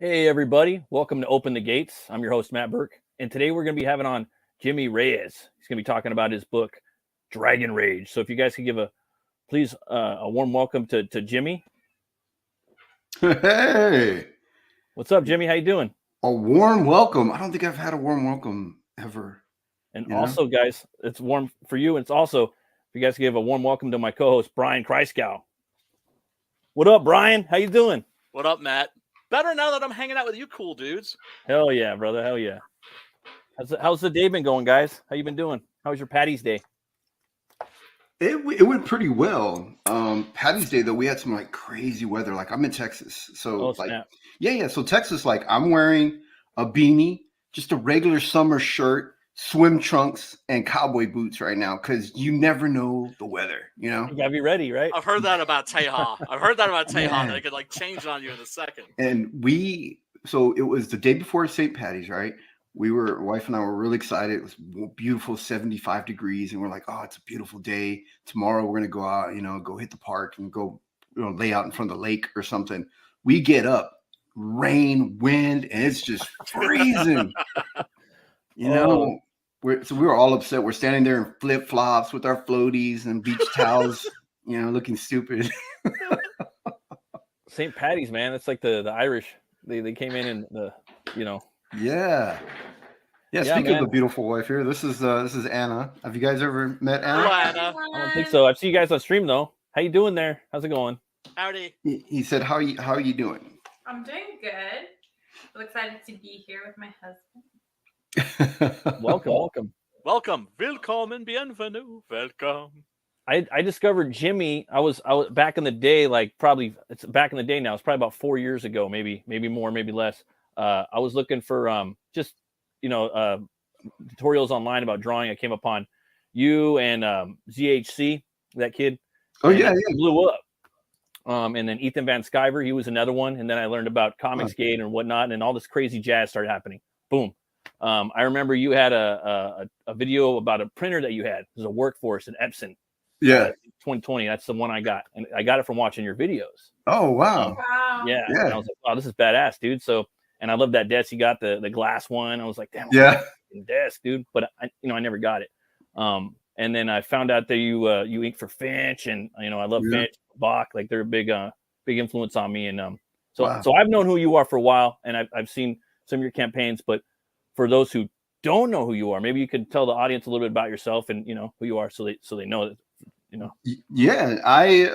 Hey, everybody. Welcome to Open the Gates. I'm your host, Matt Burke. And today we're going to be having on Jimmy Reyes. He's going to be talking about his book, DRAGONRAGE. So if you guys could give a warm welcome to Jimmy. Hey. What's up, Jimmy? How you doing? A warm welcome. I don't think I've had a warm welcome ever. And also, guys, it's warm for you. And it's also, if you guys could give a warm welcome to my co-host, Brian Christgau. What up, Brian? How you doing? What up, Matt? Better now that I'm hanging out with you cool dudes. Hell yeah, brother. Hell yeah. How's the day been going, guys? How you been doing? How was your Patty's Day? It went pretty well. Patty's Day, though, we had some like crazy weather. Like I'm in Texas. So yeah. So Texas, like I'm wearing a beanie, just a regular summer shirt, swim trunks, and cowboy boots right now because you never know the weather, you know? You gotta be ready, right? I've heard that about Teja. That it could like change on you in a second. And so it was the day before St. Patty's, right? Wife and I were really excited. It was beautiful, 75 degrees. And we're like, oh, it's a beautiful day. Tomorrow we're going to go out, go hit the park and go, lay out in front of the lake or something. We get up, rain, wind, and it's just freezing. We were all upset. We're standing there in flip flops with our floaties and beach towels, looking stupid. St. Patty's, man. It's like the Irish. They came in and Yeah. Speaking of the beautiful wife here, this is Anna. Have you guys ever met Anna? Hello, Anna. I don't think so. I've seen you guys on stream though. How you doing there? How's it going? Howdy. He said, "How are you doing?" I'm doing good. I'm excited to be here with my husband. Welcome. Willkommen, bienvenue. Welcome. I discovered Jimmy. I was back in the day, it's back in the day now. It's probably about 4 years ago, maybe more, maybe less. I was looking for tutorials online about drawing. I came upon you and ZHC, that kid. Oh yeah, blew up. And then Ethan Van Sciver, he was another one. And then I learned about Comicsgate and whatnot, and all this crazy jazz started happening. Boom. I remember you had a video about a printer that you had. It was a Workforce in Epson. Yeah. 2020. That's the one I got. And I got it from watching your videos. Oh, wow. Yeah. And I was like, wow, this is badass, dude. So, and I love that desk. You got the glass one. I was like, damn, desk, dude. But I never got it. And then I found out that you ink for Finch, and I love Finch, Bach. Like they're a big influence on me. And so I've known who you are for a while, and I've seen some of your campaigns. But for those who don't know who you are, maybe you could tell the audience a little bit about yourself and who you are, so they know that. Yeah, I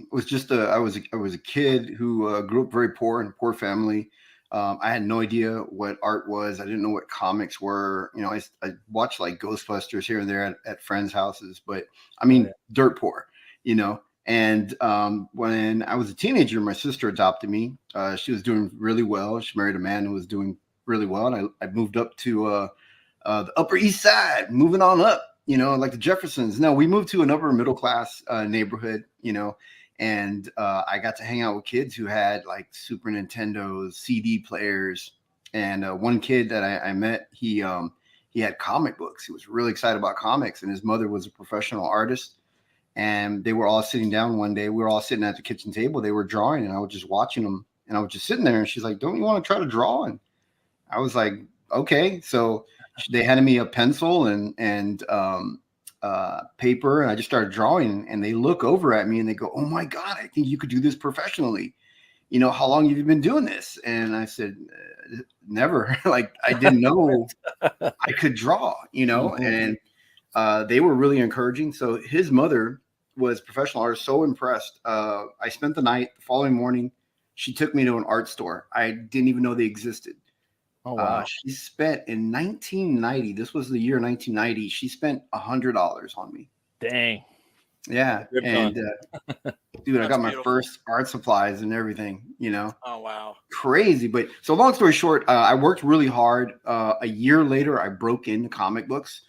was a kid who grew up very poor in a poor family. I had no idea what art was. I didn't know what comics were. I watched like Ghostbusters here and there at friends' houses, but I mean, dirt poor, And when I was a teenager, my sister adopted me. She was doing really well. She married a man who was doing really well, and I moved up to the Upper East Side, moving on up. Like the Jeffersons. No, we moved to an upper middle class neighborhood, and I got to hang out with kids who had like Super Nintendos, CD players. And one kid that I met, he had comic books. He was really excited about comics, and his mother was a professional artist. And they were all sitting down one day. We were all sitting at the kitchen table. They were drawing, and I was just watching them. And I was just sitting there, and she's like, "Don't you want to try to draw?" And I was like, "Okay." So they handed me a pencil and paper, and I just started drawing. And they look over at me and they go, "Oh my God, I think you could do this professionally. How long have you been doing this?" And I said, "Never." Like I didn't know I could draw, And they were really encouraging. So his mother was a professional artist, so impressed. I spent the night. The following morning, she took me to an art store. I didn't even know they existed. Oh, wow. She spent in 1990. This was the year 1990. She spent $100 on me. Dang. Yeah. And dude, I got my first art supplies and everything, Oh, wow. Crazy. But so long story short, I worked really hard. A year later, I broke into comic books.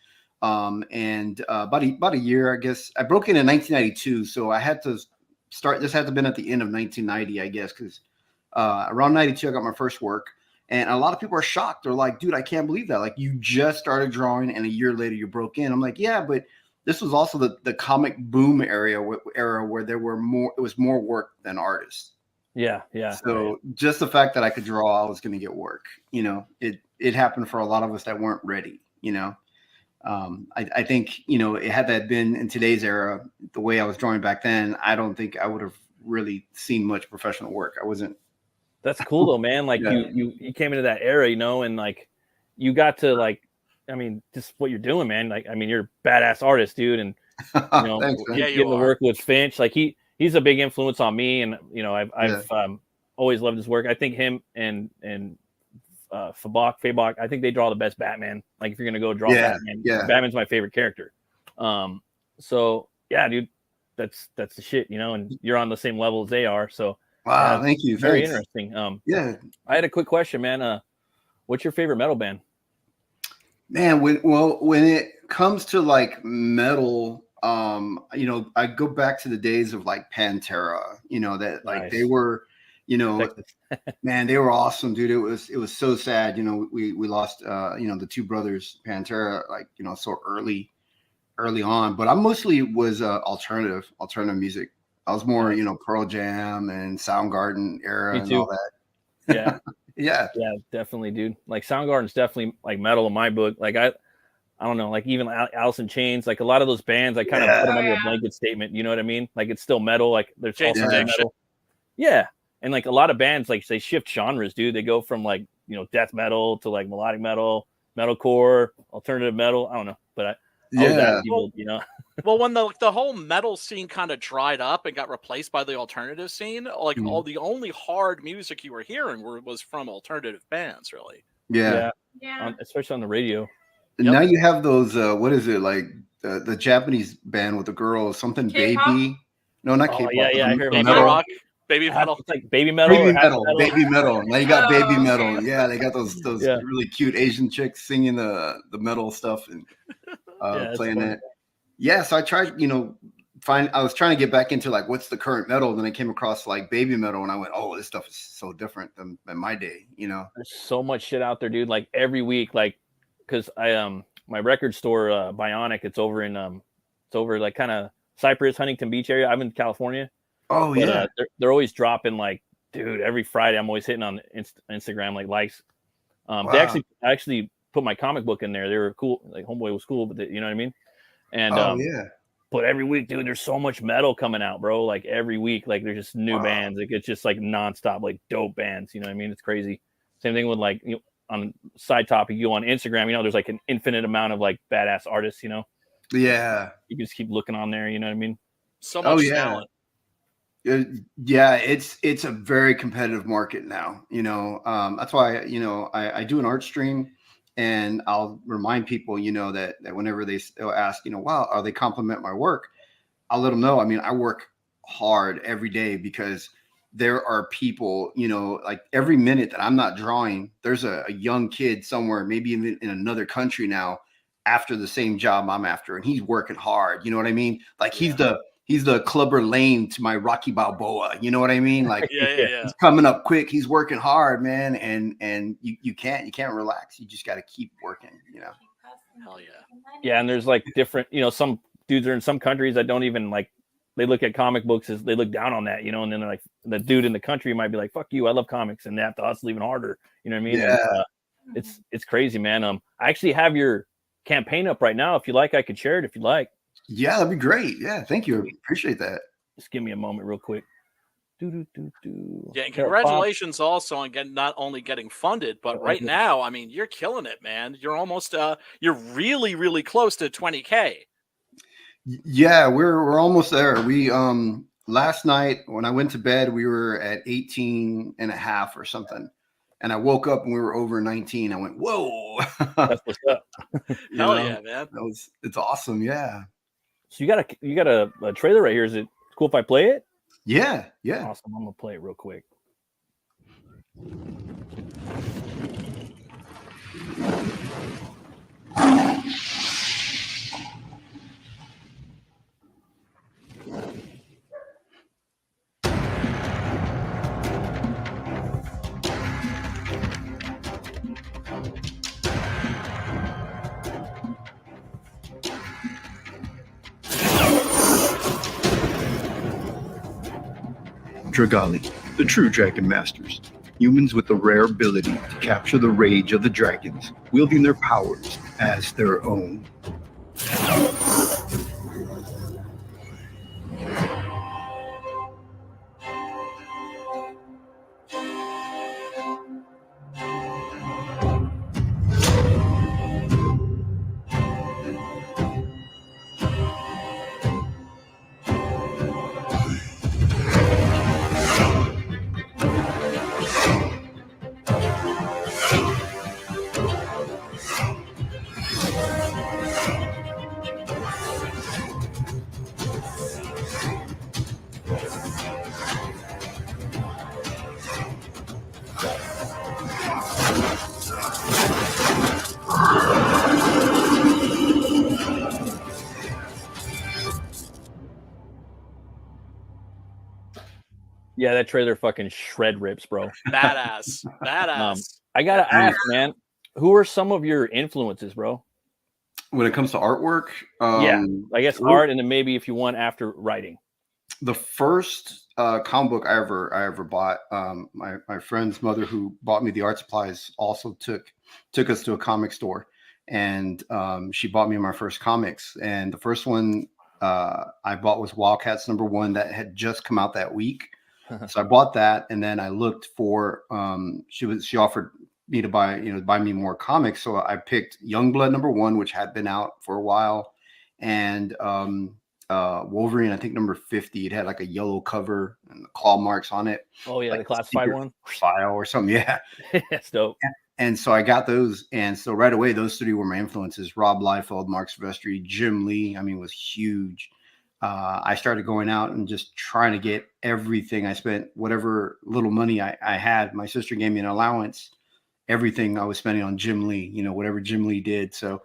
And about a year, I guess I broke in 1992. So I had to start. This had to have been at the end of 1990, I guess, because around 92, I got my first work. And a lot of people are shocked. They're like, "Dude, I can't believe that. Like, you just started drawing and a year later you broke in." I'm like, "Yeah, but this was also the comic boom area where there were more. It was more work than artists." Yeah. So right. just the fact that I could draw, I was going to get work. It happened for a lot of us that weren't ready. I think it had that been in today's era, the way I was drawing back then, I don't think I would have really seen much professional work. I wasn't. That's cool though, man. Like you came into that era, and like you got to like, I mean, just what you're doing, man. Like, I mean, you're a badass artist, dude, and Thanks, man. Yeah, you getting to are. work with Finch, like he's a big influence on me, and I've always loved his work. I think him and Fabok, I think they draw the best Batman. Like if you're gonna go draw Batman, Batman's my favorite character. So yeah, dude, that's the shit, and you're on the same level as they are. So wow, thank you. Very Thanks. interesting. Yeah, I had a quick question, man. What's your favorite metal band? Man, when it comes to like metal, I go back to the days of like Pantera, that like Nice. they were, man, they were awesome, dude. It was so sad, we lost the two brothers Pantera, like, so early on, but I mostly was alternative music. I was more, Pearl Jam and Soundgarden era and all that. Yeah. Yeah, definitely, dude. Like Soundgarden's definitely like metal in my book. Like I don't know, like even Alice in Chains, like a lot of those bands, I kind of put them under a blanket statement. You know what I mean? Like it's still metal. Like there's also metal. Yeah, and like a lot of bands, like they shift genres, dude. They go from like death metal to like melodic metal, metalcore, alternative metal. I don't know, but I was that evil, Well, when the whole metal scene kind of dried up and got replaced by the alternative scene, like all the only hard music you were hearing was from alternative bands, really. Yeah. Especially on the radio. And now you have those. What is it like? The Japanese band with the girls, something K-pop? baby. No, not K-pop. Yeah, I heard baby rock, baby metal. It's like baby metal. Baby metal. Now you got baby metal. Yeah, they got those really cute Asian chicks singing the metal stuff and playing that. Yeah, so I tried, I was trying to get back into like what's the current metal. Then I came across like baby metal, and I went, oh, this stuff is so different than my day. There's so much shit out there, dude. Like every week, like because I my record store Bionic, it's over like kind of Cypress, Huntington Beach area. I'm in California. Oh yeah, they're always dropping like, dude. Every Friday, I'm always hitting on Instagram like likes. They actually put my comic book in there. They were cool. Like Homeboy was cool, but you know what I mean. And but every week, dude, there's so much metal coming out, bro. Like every week, like there's just new bands. Like it's just like nonstop, like dope bands. You know what I mean? It's crazy. Same thing with like on side topic, you go on Instagram. There's like an infinite amount of like badass artists. Yeah, you can just keep looking on there. You know what I mean? So much talent. Yeah, it's a very competitive market now. That's why I do an art stream. And I'll remind people, that whenever they'll ask, wow, are they compliment my work? I'll let them know. I mean, I work hard every day because there are people, like every minute that I'm not drawing, there's a young kid somewhere, maybe even in another country now, after the same job I'm after, and he's working hard. You know what I mean? Like he's the Clubber Lane to my Rocky Balboa. You know what I mean? Like he's coming up quick. He's working hard, man. And you can't relax. You just got to keep working, Hell yeah. Yeah. And there's like different, some dudes are in some countries that don't even like, they look at comic books as they look down on that, and then they're like the dude in the country might be like, fuck you, I love comics, and they have to hustle even harder. You know what I mean? Yeah. And, it's crazy, man. I actually have your campaign up right now. If you like, I could share it if you like. Yeah, that'd be great. Yeah, thank you. Appreciate that. Just give me a moment real quick. Yeah, and congratulations also on not only getting funded, but right now, I mean, you're killing it, man. You're almost you're really, really close to 20K. Yeah, we're almost there. We last night when I went to bed, we were at 18 and a half or something. And I woke up and we were over 19. I went, whoa. That's what's up. Hell yeah, man. It's awesome. Yeah. So you got a trailer right here. Is it cool if I play it? Yeah. Awesome. I'm gonna play it real quick. Dragali. The true Dragon Masters. Humans with the rare ability to capture the rage of the dragons, wielding their powers as their own. Yeah, that trailer fucking shred rips, bro. Badass. Badass. I gotta ask, man, who are some of your influences, bro? When it comes to artwork, yeah, I guess art, and then maybe if you want after writing. The first comic book I ever bought, my friend's mother who bought me the art supplies also took us to a comic store, and she bought me my first comics. And the first one I bought was Wildcats #1 that had just come out that week. So I bought that, and then I looked for she offered me to buy me more comics. So I picked Youngblood #1, which had been out for a while, and Wolverine, I think number 50. It had like a yellow cover and the claw marks on it. Oh yeah, like the classified one, file or something. Yeah, that's dope. And so I got those, and so right away those three were my influences: Rob Liefeld, Mark Silvestri, Jim Lee. I mean, was huge. I started going out and just trying to get everything. I spent whatever little money I had. My sister gave me an allowance. Everything I was spending on Jim Lee, whatever Jim Lee did. So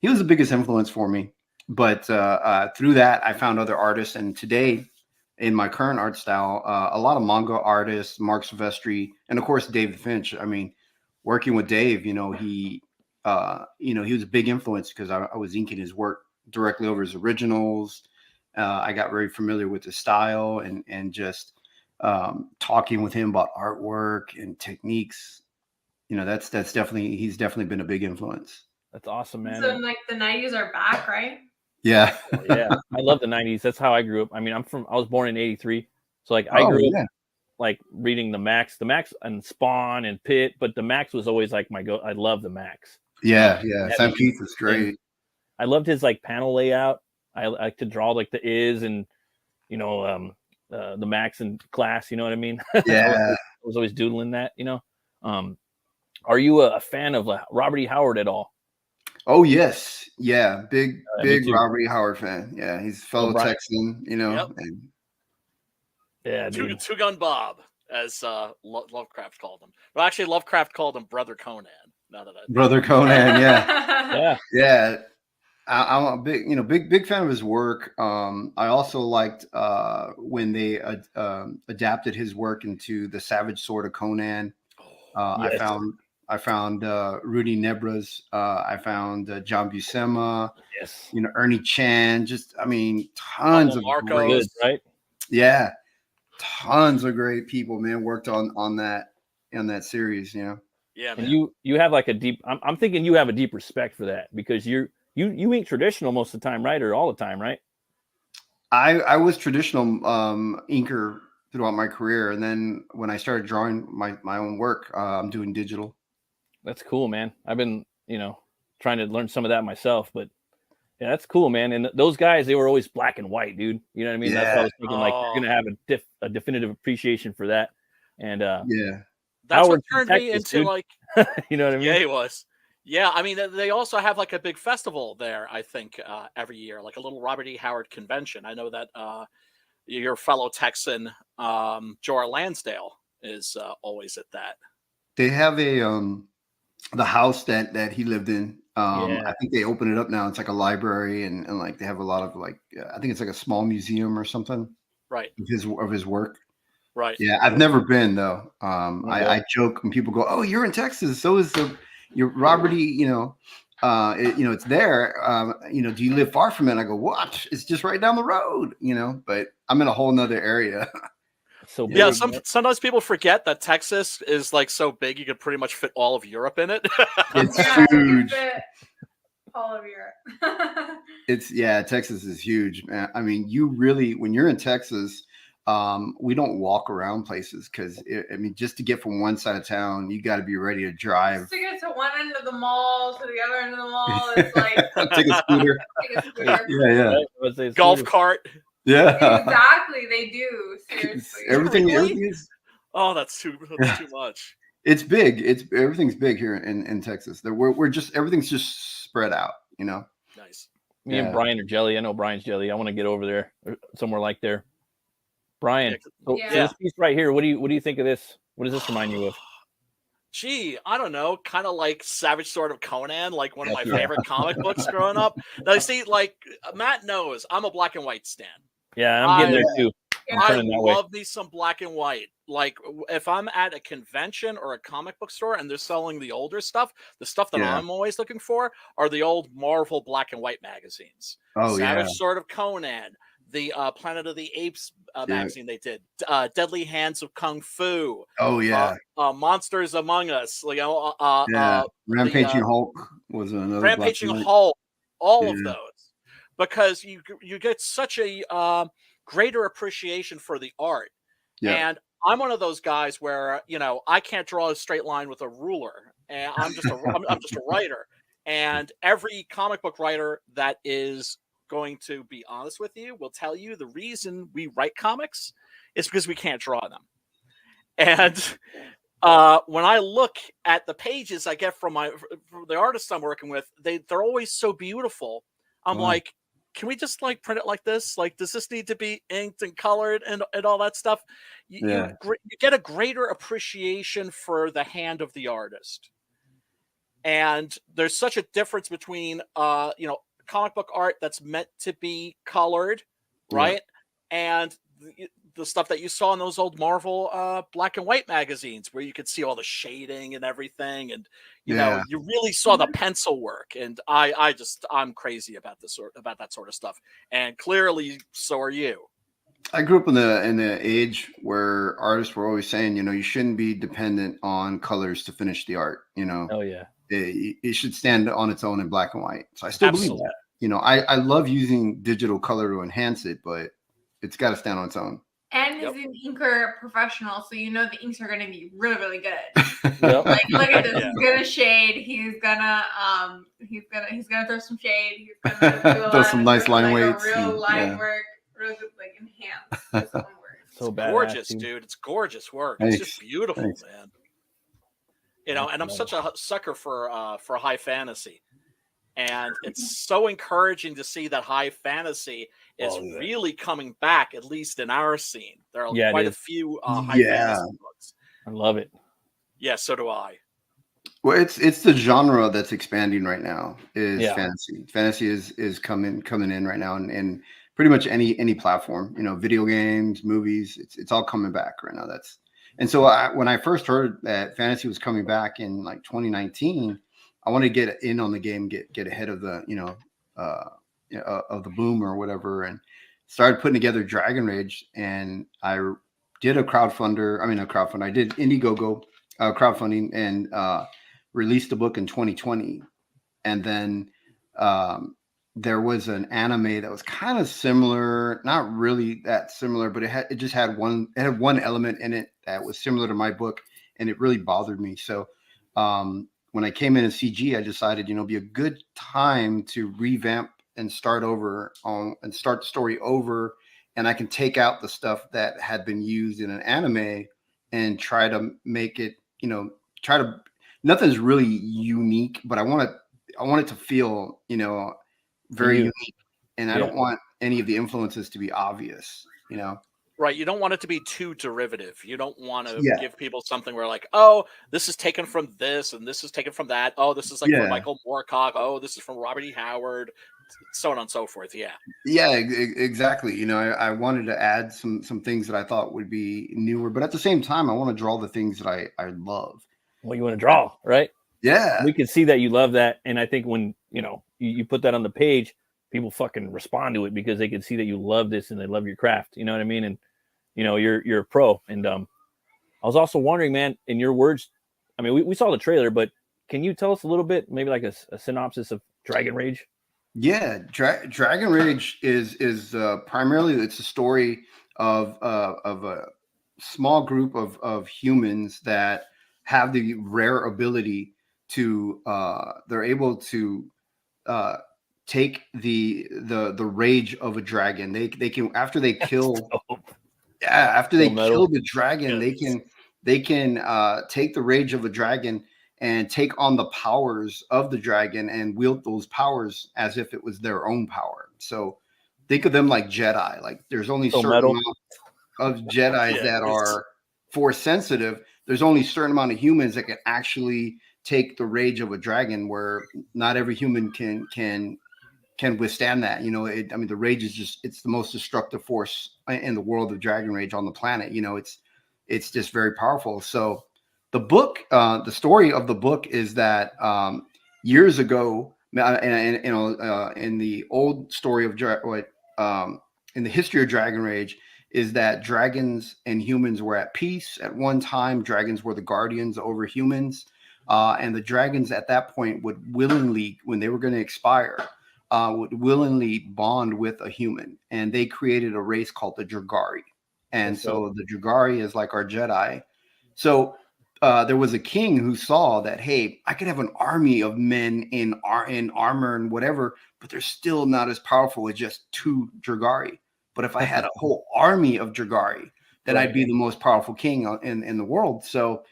he was the biggest influence for me. But through that, I found other artists. And today, in my current art style, a lot of manga artists, Mark Silvestri, and of course, David Finch. I mean, working with Dave, he was a big influence because I was inking his work directly over his originals. I got very familiar with his style and just talking with him about artwork and techniques. He's definitely been a big influence. That's awesome, man. So like the 90s are back, right? Yeah. Yeah. I love the 90s. That's how I grew up. I mean, I was born in 83. So like I grew up like reading the Max and Spawn and Pitt, but the Max was always like I love the Max. Yeah. Sam Keith was great. I loved his like panel layout. I like to draw like the and the Max in class, you know what I mean? Yeah. I was always doodling that, Are you a fan of Robert E. Howard at all? Oh yes, yeah, big Robert E. Howard fan. Yeah, he's a fellow Texan, Yep. And yeah, Two Gun Bob, as Lovecraft called him. Well, actually, Lovecraft called him Brother Conan. Now that Brother Conan, yeah. I'm a big fan of his work. I also liked when they adapted his work into the Savage Sword of Conan. Yes. I found Rudy Nebras. I found John Buscema. Yes. Ernie Chan. Just tons of great, right? Yeah, tons of great people, man, worked on that series. Yeah, man. And you have like a deep. I'm thinking you have a deep respect for that because you ink traditional most of the time, right, or all the time, right? I was traditional inker throughout my career, and then when I started drawing my own work, I'm doing digital. That's cool, man. I've been trying to learn some of that myself, but yeah, that's cool, man. And those guys, they were always black and white, dude. You know what I mean? Yeah. That's why I was thinking like you're gonna have a definitive appreciation for that. And yeah, that's Howard, what turned me into dude. Like you know what I mean? Yeah, he was. Yeah, I mean, they also have like a big festival there, I think, every year, like a little Robert E. Howard convention. I know that your fellow Texan, Jor Lansdale, is always at that. They have the house that he lived in. I think they open it up now. It's like a library, and like they have a lot of like, I think it's like a small museum or something. Right. Of his work. Right. Yeah, I've never been though. I joke when people go, "Oh, you're in Texas. So is your Robert E. It's there. Do you live far from it?" And I go, "What? It's just right down the road." But I'm in a whole nother area. So big. Yeah, sometimes people forget that Texas is like so big you could pretty much fit all of Europe in it. It's Yeah, huge. All of Europe. Texas is huge, man. I mean, when you're in Texas, we don't walk around places because just to get from one side of town, you got to be ready to drive. Just to get to one end of the mall to the other end of the mall, it's like take a scooter. Yeah. Golf cart. Yeah, exactly. They do. Seriously, everything's. Oh, that's too much. It's big. Everything's big here in Texas. Everything's just spread out. Nice. Me and Brian are jelly. I know Brian's jelly. I want to get over there, or somewhere like there. Brian, so this piece right here. What do you think of this? What does this remind you of? Gee, I don't know. Kind of like Savage Sword of Conan, like one of my favorite comic books growing up. Now, you see, like Matt knows, I'm a black and white stan. Yeah, I'm getting there too. I love me some black and white. Like if I'm at a convention or a comic book store and they're selling the older stuff, the stuff that I'm always looking for are the old Marvel black and white magazines. Savage Sword of Conan, the Planet of the Apes magazine they did, Deadly Hands of Kung Fu. Monsters Among Us. Rampaging Hulk was another. Rampaging Hulk. All of those, because you get such a greater appreciation for the art. And I'm one of those guys where I can't draw a straight line with a ruler, and I'm just a writer. And every comic book writer that is going to be honest with you will tell you the reason we write comics is because we can't draw them. And when I look at the pages I get from the artists I'm working with, they're always so beautiful. I'm like, can we just like print it like this? Like, does this need to be inked and colored and all that stuff? You get a greater appreciation for the hand of the artist. And there's such a difference between, comic book art that's meant to be colored, right? And the stuff that you saw in those old Marvel black and white magazines where you could see all the shading and everything. And, you really saw the pencil work. And I'm crazy about that sort of stuff. And clearly so are you. I grew up in the age where artists were always saying, you shouldn't be dependent on colors to finish the art, Oh yeah. It should stand on its own in black and white. So I still believe that. I love using digital color to enhance it, but it's got to stand on its own. And he's an inker professional, so the inks are going to be really, really good. Like, look at this. He's gonna shade. He's gonna throw some shade. He's gonna throw some nice line weights. Real line work. Really good, enhance his own work. So bad, gorgeous, dude. It's gorgeous work. It's just beautiful, man. And I'm such a sucker for high fantasy. And it's so encouraging to see that high fantasy is really coming back, at least in our scene. There are quite a few high fantasy books. I love it. Yeah, so do I. Well, it's the genre that's expanding right now. Fantasy. Fantasy is coming in right now, and pretty much any platform. Video games, movies. It's all coming back right now. And so when I first heard that fantasy was coming back in like 2019. I want to get in on the game, get ahead of the, of the boom or whatever, and started putting together DRAGONRAGE. And I did a crowdfunder. I did Indiegogo crowdfunding and released the book in 2020. And then there was an anime that was kind of similar, not really that similar, but it had one element in it that was similar to my book, and it really bothered me. So when I came in as CG, I decided, it'd be a good time to revamp and start the story over. And I can take out the stuff that had been used in an anime and try to make it, nothing's really unique, but I want it to feel, very unique. And I don't want any of the influences to be obvious, Right. You don't want it to be too derivative. You don't want to give people something where like, oh, this is taken from this and this is taken from that. Oh, this is like from Michael Moorcock. Oh, this is from Robert E. Howard, so on and so forth. Yeah. Yeah, exactly. I wanted to add some things that I thought would be newer, but at the same time, I want to draw the things that I love. Well, you want to draw, right? Yeah. We can see that you love that. And I think when, you put that on the page, people fucking respond to it because they can see that you love this and they love your craft. You know what I mean? And, you're a pro. And I was also wondering, man, in your words, I mean, we saw the trailer, but can you tell us a little bit, maybe like a synopsis of Dragon Rage? Yeah, Dragon Rage is primarily, it's a story of a small group of humans that have the rare ability to they're able to take the rage of a dragon. They can, after they kill after they kill the dragon, they can take the rage of a dragon and take on the powers of the dragon and wield those powers as if it was their own power. So think of them like Jedi. Like there's only certain amount of Jedi that are force sensitive. There's only a certain amount of humans that can actually take the rage of a dragon, where not every human can withstand that. I mean, the rage is it's the most destructive force in the world of Dragon Rage on the planet. It's just very powerful. So the book, the story of the book is that years ago, in the old story of in the history of Dragon Rage, is that dragons and humans were at peace at one time. Dragons were the guardians over humans, and the dragons at that point would willingly, when they were going to expire, would willingly bond with a human, and they created a race called the Dragari. And so the Dragari is like our Jedi. So there was a king who saw that, hey, I could have an army of men in armor and whatever, but they're still not as powerful as just 2 Dragari. But if I had a whole army of Dragari, then I'd be the most powerful king in the world. So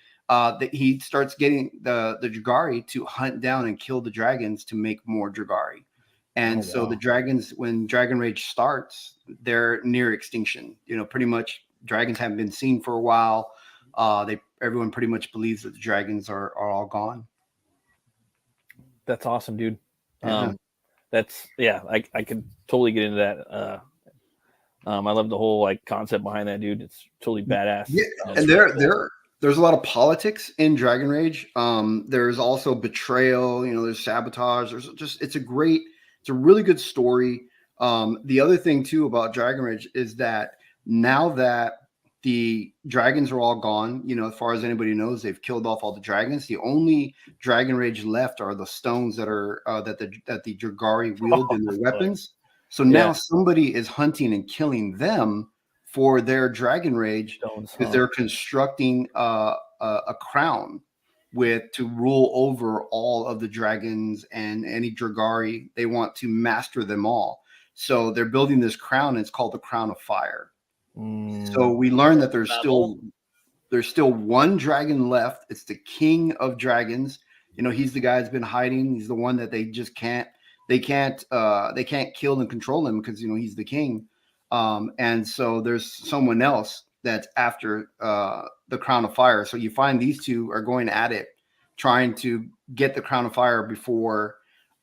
he starts getting the Dragari to hunt down and kill the dragons to make more Dragari. And the dragons, when Dragon Rage starts, they're near extinction. Pretty much dragons haven't been seen for a while. Everyone pretty much believes that the dragons are all gone. That's awesome, dude. Yeah. I could totally get into that. I love the whole concept behind that, dude. It's totally badass. Yeah, and there's a lot of politics in Dragon Rage. There's also betrayal. There's sabotage. It's a really good story. The other thing too about Dragon Rage is that now that the dragons are all gone, as far as anybody knows, they've killed off all the dragons. The only Dragon Rage left are the stones that are that the Dragari wield in their weapons. So now somebody is hunting and killing them for their Dragon Rage, because they're constructing a crown to rule over all of the dragons and any Dragari. They want to master them all. So they're building this crown, and it's called the Crown of Fire. So we learned that there's still one dragon left. It's the King of Dragons. He's the guy that's been hiding. He's the one that they can't kill and control him, because he's the king. And so there's someone else that's after the Crown of Fire. So you find these two are going at it, trying to get the Crown of Fire before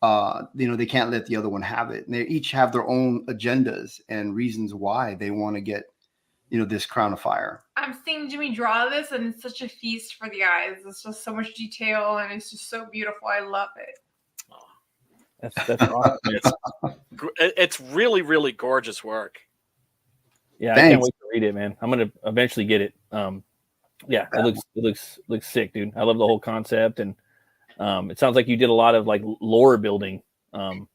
they can't let the other one have it. And they each have their own agendas and reasons why they want to get this Crown of Fire. I'm seeing Jimmy draw this, and it's such a feast for the eyes. It's just so much detail, and it's just so beautiful. I love it. That's awesome. It's really, really gorgeous work. Yeah, thanks. I can't wait to read it, man. I'm gonna eventually get it. It looks sick, dude. I love the whole concept, and it sounds like you did a lot of lore building. Some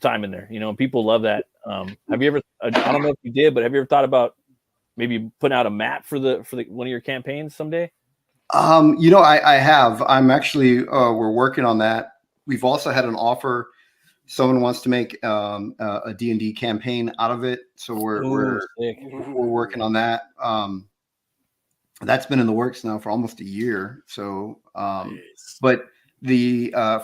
time in there, and people love that. Have you ever? I don't know if you did, but have you ever thought about maybe putting out a map for the one of your campaigns someday? I have. I'm actually we're working on that. We've also had an offer. Someone wants to make a D&D campaign out of it, so we're working on that. That's been in the works now for almost a year. So, nice. But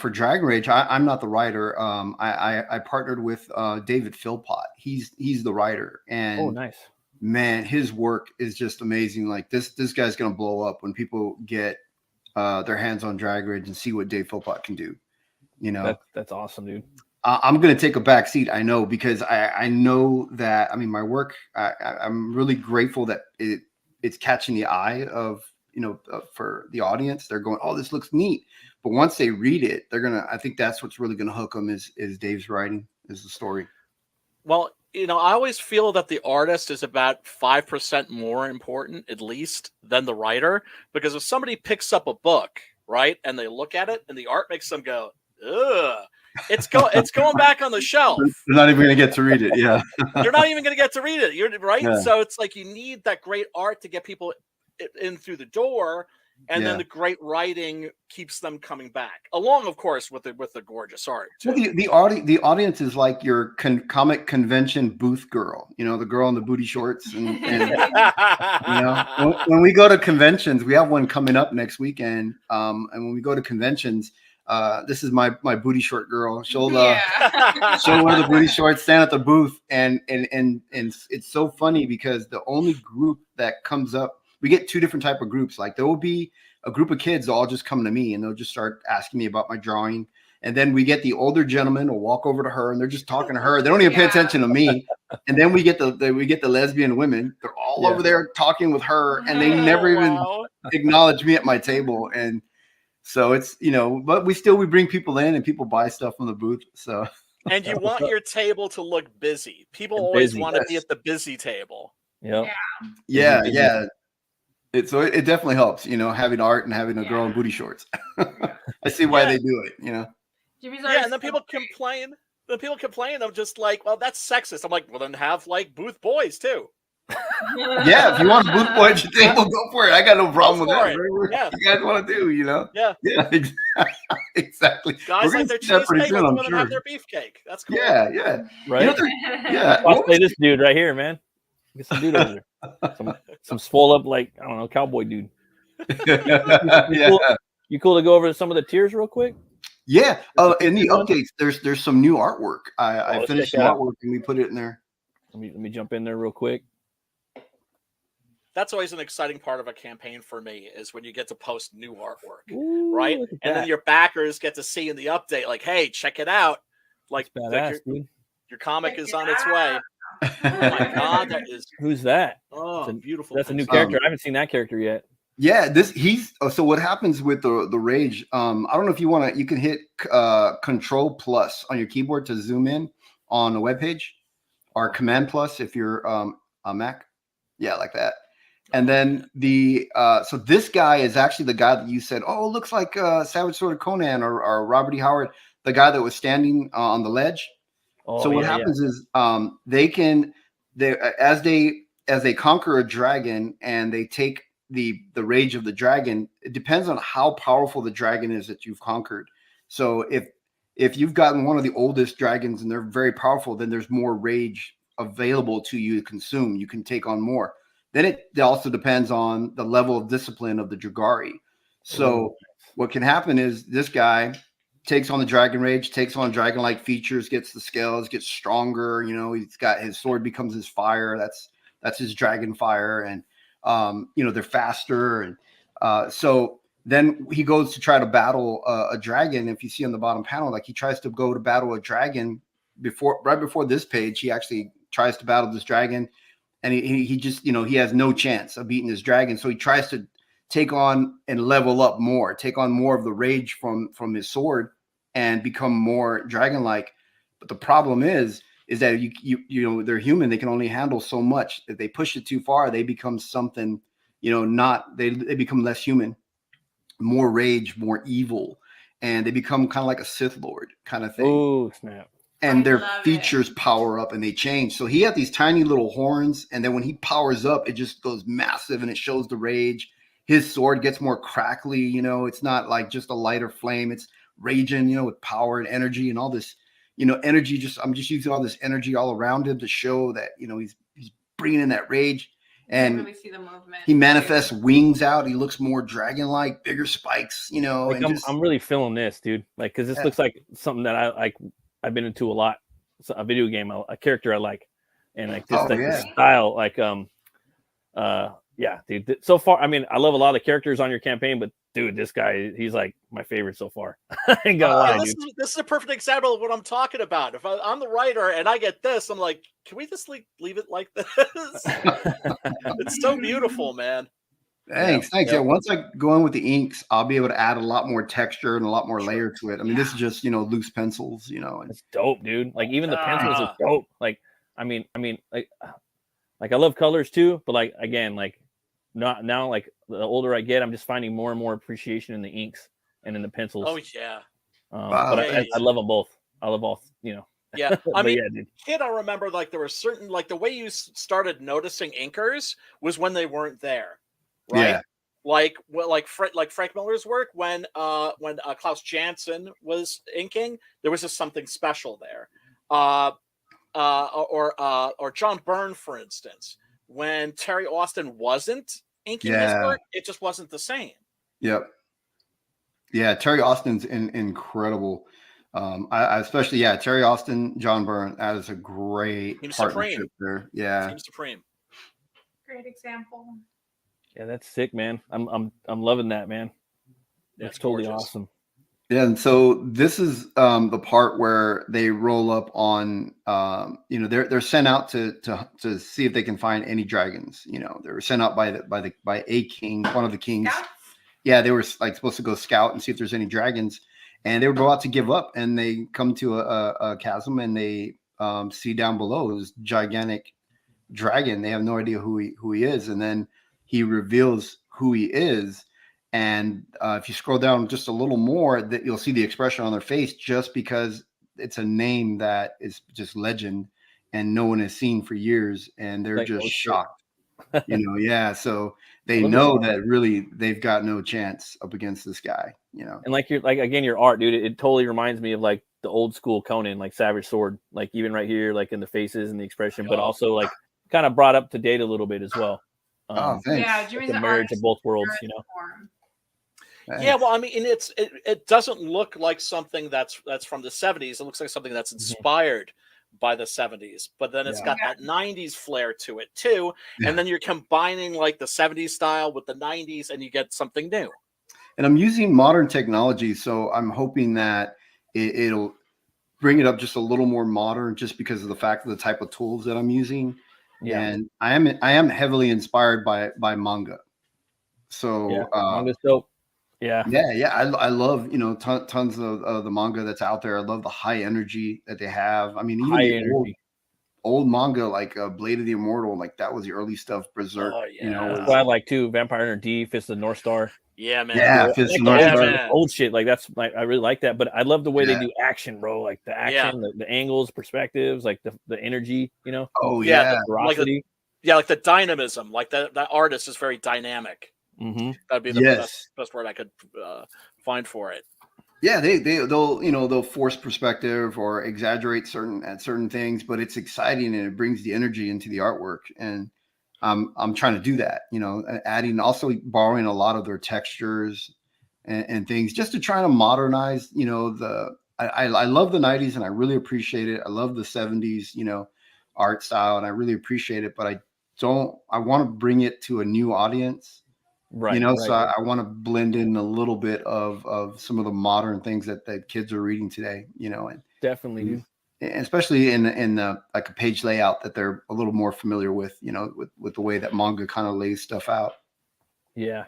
for Dragon Rage, I'm not the writer. I partnered with David Philpott. He's the writer, and nice. Man, his work is just amazing. Like this guy's gonna blow up when people get their hands on Dragon Rage and see what Dave Philpott can do. That's awesome, dude. I'm going to take a back seat. I know, because I know that, my work, I'm really grateful that it's catching the eye of, for the audience. They're going, oh, this looks neat. But once they read it, I think that's what's really going to hook them is Dave's writing, is the story. Well, you know, I always feel that the artist is about 5% more important, at least, than the writer. Because if somebody picks up a book, right, and they look at it, and the art makes them go, ugh, it's going back on the shelf. They're not even going to get to read it. Yeah, they're not even going to get to read it. You're right. Yeah. So it's like you need that great art to get people in through the door. And then the great writing keeps them coming back, along, of course, with the gorgeous art. Well, the audience is like your comic convention booth girl. You know, the girl in the booty shorts. And you know, when we go to conventions, we have one coming up next weekend. And when we go to conventions, this is my booty short girl. She'll wear the booty shorts, stand at the booth, and it's so funny because the only group that comes up. We get two different type of groups. Like there will be a group of kids all just come to me and they'll just start asking me about my drawing. And then we get the older gentlemen will walk over to her and they're just talking to her. They don't even pay attention to me. And then we get the lesbian women. They're all over there talking with her and they never even acknowledge me at my table. And so it's, you know, but we bring people in and people buy stuff from the booth. So and you want your table to look busy. People always want to be at the busy table. Yeah. It definitely helps, you know, having art and having a girl in booty shorts. I see why they do it, you know. And then people complain. I'm just like, well, that's sexist. I'm like, well, then have like booth boys too. Yeah, if you want a booth boy at your table, go for it. I got no problem with that. Yeah, you guys want to do, you know? Yeah, exactly. Guys like their cheesecake, want to have their beefcake. That's cool. Yeah, right. You know, I'll play this dude right here, man. Get some dude over there. Some swole up, like, I don't know, cowboy dude. You cool to go over some of the tiers real quick? Yeah. In the updates, there's some new artwork. I finished the artwork and we put it in there. Let me jump in there real quick. That's always an exciting part of a campaign for me is when you get to post new artwork, right? And then your backers get to see in the update, like, hey, check it out. Like, your comic is on its way. Oh my God, that is. Who's that? Oh, beautiful. That's a new character. I haven't seen that character yet. Yeah, so what happens with the rage? I don't know if you want to. You can hit Control Plus on your keyboard to zoom in on the webpage, or Command Plus if you're a Mac. Yeah, like that. And then so this guy is actually the guy that you said, oh, it looks like Savage Sword of Conan or Robert E. Howard, the guy that was standing on the ledge. So what happens is as they conquer a dragon and they take the rage of the dragon, it depends on how powerful the dragon is that you've conquered. So if you've gotten one of the oldest dragons and they're very powerful, then there's more rage available to you to consume. You can take on more. Then it also depends on the level of discipline of the Dragari. So what can happen is this guy takes on the dragon rage, takes on dragon-like features, gets the scales, gets stronger. You know, he's got his sword becomes his fire. That's his dragon fire, and you know, they're faster. And so then he goes to try to battle a dragon. If you see on the bottom panel, like he tries to go to battle a dragon right before this page, he actually tries to battle this dragon, and he just, you know, he has no chance of beating this dragon. So he tries to take on and level up more, take on more of the rage from his sword and become more dragon-like. But the problem is that you know, they're human. They can only handle so much. If they push it too far, they become something, you know, they become less human, more rage, more evil, and they become kind of like a Sith Lord kind of thing. Oh, snap. And their features power up and they change. So he had these tiny little horns, and then when he powers up, it just goes massive and it shows the rage. His sword gets more crackly, you know, it's not like just a lighter flame. It's raging, you know, with power and energy and all this, you know, energy. I'm just using all this energy all around him to show that, you know, he's bringing in that rage. And really see the movement. He manifests wings out. He looks more dragon-like, bigger spikes, you know. Like I'm really feeling this, dude. Like, because this looks like something that I like. I've been into a lot. It's a video game, a character I like, and like this, the style, like yeah, dude. So far, I mean, I love a lot of the characters on your campaign, but dude, this guy, he's like my favorite so far. I ain't gonna lie, dude. This is a perfect example of what I'm talking about. If I'm the writer and I get this, I'm like, can we just leave it like this? It's so beautiful, man. Thanks. Yeah, once I go in with the inks, I'll be able to add a lot more texture and a lot more layer to it. I mean, this is just, you know, loose pencils, you know. It's dope, dude. Like even the pencils is dope. Like mean, like I love colors too, but like again, like not now. Like the older I get, I'm just finding more and more appreciation in the inks and in the pencils. Oh yeah. But I love them both. I love all. Yeah, I mean, dude. kid, I remember like there were certain like the way you started noticing inkers was when they weren't there, right? Yeah. Like Frank Miller's work when Klaus Janson was inking, there was just something special there. Or John Byrne, for instance, when Terry Austin wasn't inking his work, it just wasn't the same. Yep. Yeah, Terry Austin's incredible. I especially Terry Austin, John Byrne. That is a great partnership there. Yeah, Team Supreme. Great example. Yeah, that's sick, man. I'm loving that, man. That's totally awesome. Yeah, and so this is the part where they roll up on they're sent out to see if they can find any dragons. They were sent out by a king, one of the kings. Scouts? Yeah, they were like supposed to go scout and see if there's any dragons, and they were about to give up, and they come to a chasm, and they see down below this gigantic dragon. They have no idea who he is, and then he reveals who he is. And if you scroll down just a little more, that you'll see the expression on their face, just because it's a name that is just legend and no one has seen for years, and they're just shocked. So they know that really they've got no chance up against this guy. And like your art, dude, it totally reminds me of like the old school Conan, like Savage Sword, like even right here, like in the faces and the expression, but also like kind of brought up to date a little bit as well. Thanks. Yeah, Jimmy's the marriage of both worlds, Yeah, well, I mean, it doesn't look like something that's from the 70s. It looks like something that's inspired by the 70s, but then it's got that 90s flair to it too. And then you're combining like the 70s style with the 90s, and you get something new. And I'm using modern technology, so I'm hoping that it'll bring it up just a little more modern, just because of the fact of the type of tools that I'm using. Yeah. And I am heavily inspired by manga. So manga's dope. Yeah. I love tons of the manga that's out there. I love the high energy that they have. I mean, even old manga like Blade of the Immortal, like that was the early stuff. Berserk, That's what I like too. Vampire Hunter D, Fist of the North Star. Yeah, man. Yeah, Fist of the North Star. Old shit, like that's like I really like that. But I love the way they do action, bro. Like the action, the angles, perspectives, like the energy. Oh yeah, the ferocity. Like the dynamism. Like that artist is very dynamic. Mm-hmm. That'd be the best word I could find for it. Yeah, they'll force perspective or exaggerate certain things, but it's exciting and it brings the energy into the artwork. And I'm trying to do that, adding, also borrowing a lot of their textures and things, just to try to modernize. I love the 90s and I really appreciate it. I love the 70s, art style, and I really appreciate it. But I want to bring it to a new audience. Right. So I want to blend in a little bit of some of the modern things that kids are reading today, and definitely do. Especially in like a page layout that they're a little more familiar with, with the way that manga kind of lays stuff out. Yeah.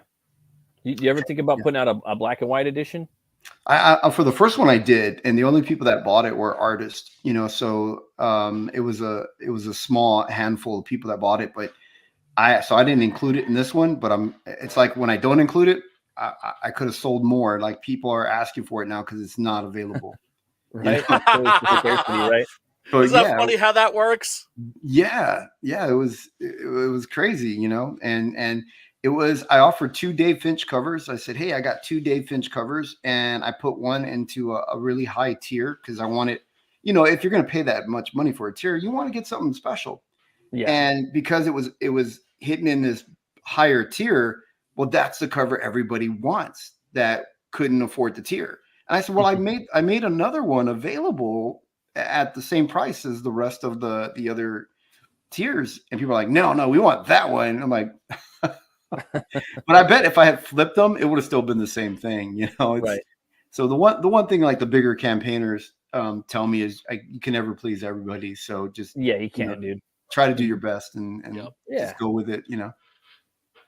You ever think about putting out a black and white edition? I for the first one I did, and the only people that bought it were artists, so it was a small handful of people that bought it, but I didn't include it in this one, but it's like when I don't include it, I could have sold more. Like people are asking for it now because it's not available. Right. Right. But, is that funny how that works? Yeah. It was crazy, and it was, I offered 2 Dave Finch covers. I said, hey, I got 2 Dave Finch covers, and I put one into a really high tier because I want it, if you're going to pay that much money for a tier, you want to get something special. Yeah. And because it was hidden in this higher tier, well, that's the cover everybody wants that couldn't afford the tier. And I said, well, I made another one available at the same price as the rest of the other tiers. And people are like, no, we want that one. I'm like, but I bet if I had flipped them, it would have still been the same thing, right. So the one thing like the bigger campaigners tell me is you can never please everybody. So just you can't, dude. Try to do your best and just go with it, And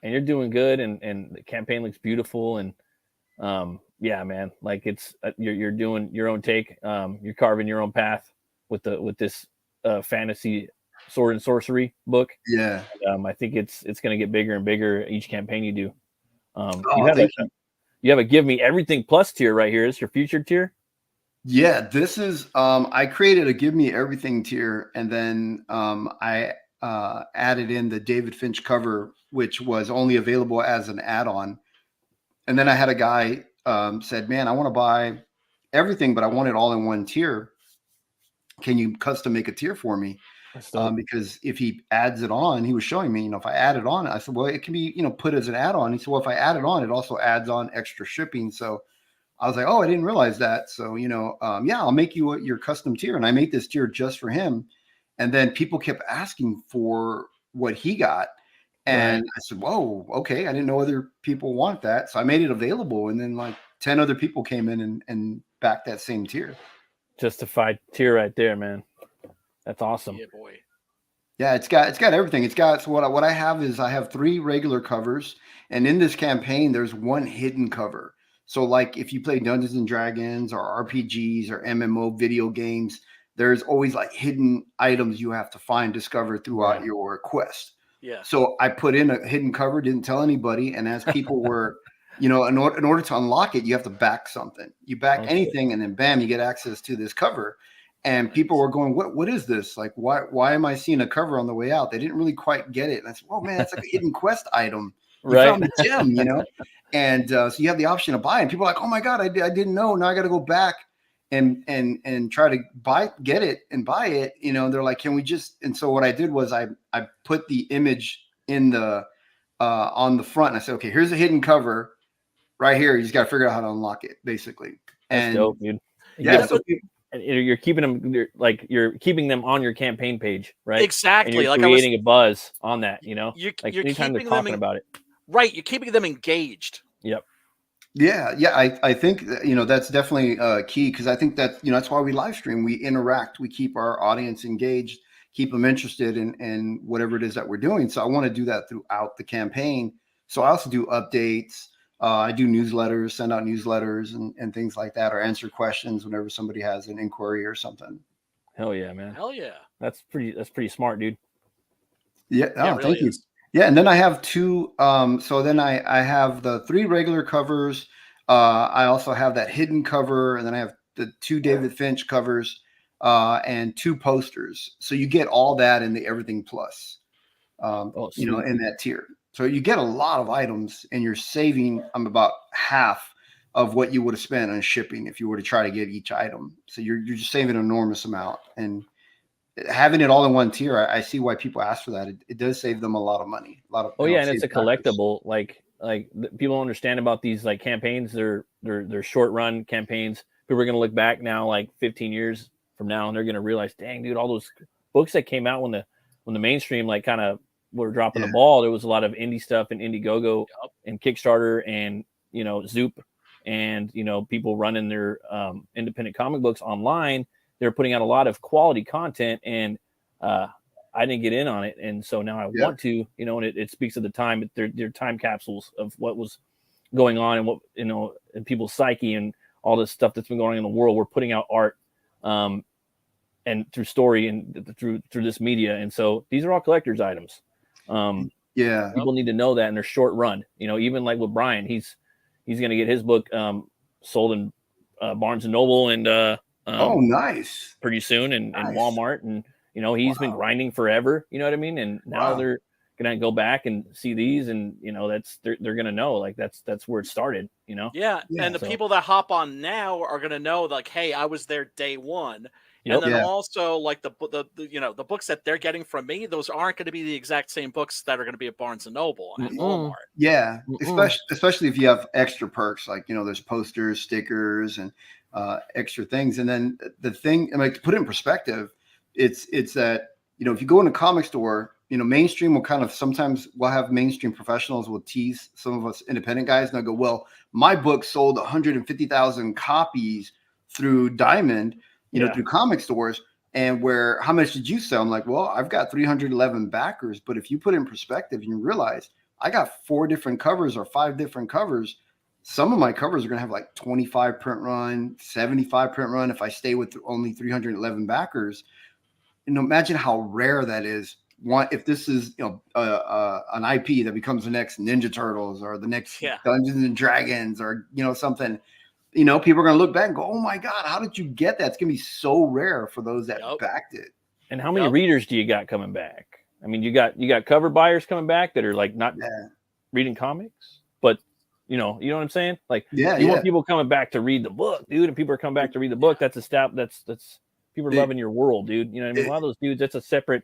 you're doing good, and the campaign looks beautiful, and man, like it's you're doing your own take. You're carving your own path with this fantasy sword and sorcery book. Yeah. I think it's going to get bigger and bigger each campaign you do. You have a Give Me Everything Plus tier right here. Is your featured tier? Yeah, this is I created a Give Me Everything tier, and then I added in the David Finch cover, which was only available as an add-on. And then I had a guy said, man, I want to buy everything, but I want it all in one tier. Can you custom make a tier for me? Because if he adds it on, he was showing me, if I add it on, I said, well, it can be, put as an add-on. He said, well, if I add it on, it also adds on extra shipping. So I was like, oh, I didn't realize that. So, yeah, I'll make you your custom tier. And I made this tier just for him. And then people kept asking for what he got. And I said, whoa, okay. I didn't know other people want that. So I made it available. And then like 10 other people came in and backed that same tier. Justified tier right there, man. That's awesome. Yeah, boy. Yeah, it's got everything. So what I have is I have 3 regular covers. And in this campaign, there's 1 hidden cover. So like if you play Dungeons and Dragons or RPGs or MMO video games, there's always like hidden items you have to discover throughout your quest. Yeah. So I put in a hidden cover, didn't tell anybody. And as people were, in order to unlock it, you have to back something. You back anything and then bam, you get access to this cover. And people were going, what is this? Like, why am I seeing a cover on the way out? They didn't really quite get it. And I said, oh man, it's like a hidden quest item. You found the gem, And so you have the option to buy it. And people are like, oh my God, I didn't know. Now I got to go back and try to get it and buy it. They're like, can we just, and so what I did was I put the image in the, on the front. And I said, okay, here's a hidden cover right here. You just got to figure out how to unlock it basically. That's dope, dude. Yeah. You're keeping them you're keeping them on your campaign page, right? Exactly. And you're creating a buzz on that, You're anytime they're talking about it. Right. You're keeping them engaged. Yep. Yeah. I think that's definitely key, because I think that that's why we live stream. We interact. We keep our audience engaged, keep them interested in whatever it is that we're doing. So I want to do that throughout the campaign. So I also do updates. I do newsletters, send out newsletters and things like that, or answer questions whenever somebody has an inquiry or something. Hell yeah, man. Hell yeah. That's pretty smart, dude. Yeah. Oh, thank you. Yeah. And then I have 2. So then I have the 3 regular covers. I also have that hidden cover, and then I have the 2 David Finch covers, and 2 posters. So you get all that in the Everything Plus, in that tier. So you get a lot of items, and you're saving about half of what you would have spent on shipping if you were to try to get each item. So you're just saving an enormous amount, and having it all in one tier, I see why people ask for that. It does save them a lot of money. And it's a collectible. Like people don't understand about these like campaigns. They're short run campaigns. People are gonna look back now, like 15 years from now, and they're gonna realize, dang, dude, all those books that came out when the mainstream like kind of were dropping the ball. There was a lot of indie stuff and Indiegogo and Kickstarter and Zoop and people running their independent comic books online. They're putting out a lot of quality content, and I didn't get in on it, and so now I want to, and it speaks of the time. They're time capsules of what was going on and what in people's psyche and all this stuff that's been going on in the world. We're putting out art, and through story and through this media, and so these are all collector's items. People need to know that, and they're short run. Even like with Brian, he's going to get his book sold in Barnes and Noble and nice, pretty soon, and Walmart, and he's been grinding forever. You know what I mean? And now they're gonna go back and see these, and they're gonna know like that's where it started. Yeah, and the people that hop on now are gonna know like, hey, I was there day one. And then also like the books that they're getting from me, those aren't going to be the exact same books that are going to be at Barnes and Noble and Walmart. Yeah, especially if you have extra perks like there's posters, stickers, and extra things. And then the thing, and like to put it in perspective, it's that if you go in a comic store, mainstream will sometimes we'll have mainstream professionals will tease some of us independent guys, and they'll go, well, my book sold 150,000 copies through Diamond. Through comic stores, and how much did you sell? I'm like, well, I've got 311 backers, but if you put it in perspective, you realize I got 4 different covers or 5 different covers. Some of my covers are going to have like 25 print run, 75 print run. If I stay with only 311 backers, imagine how rare that is. If this is an IP that becomes the next Ninja Turtles or the next Dungeons and Dragons or something, people are gonna look back and go, oh my God, how did you get that? It's gonna be so rare for those that backed it. And how many readers do you got coming back? I mean, you got cover buyers coming back that are like not reading comics, but you know what I'm saying? Like, you want people coming back to read the book, dude, and people are coming back to read the book. That's that's people are loving your world, dude. You know what I mean? A lot of those dudes, it's a separate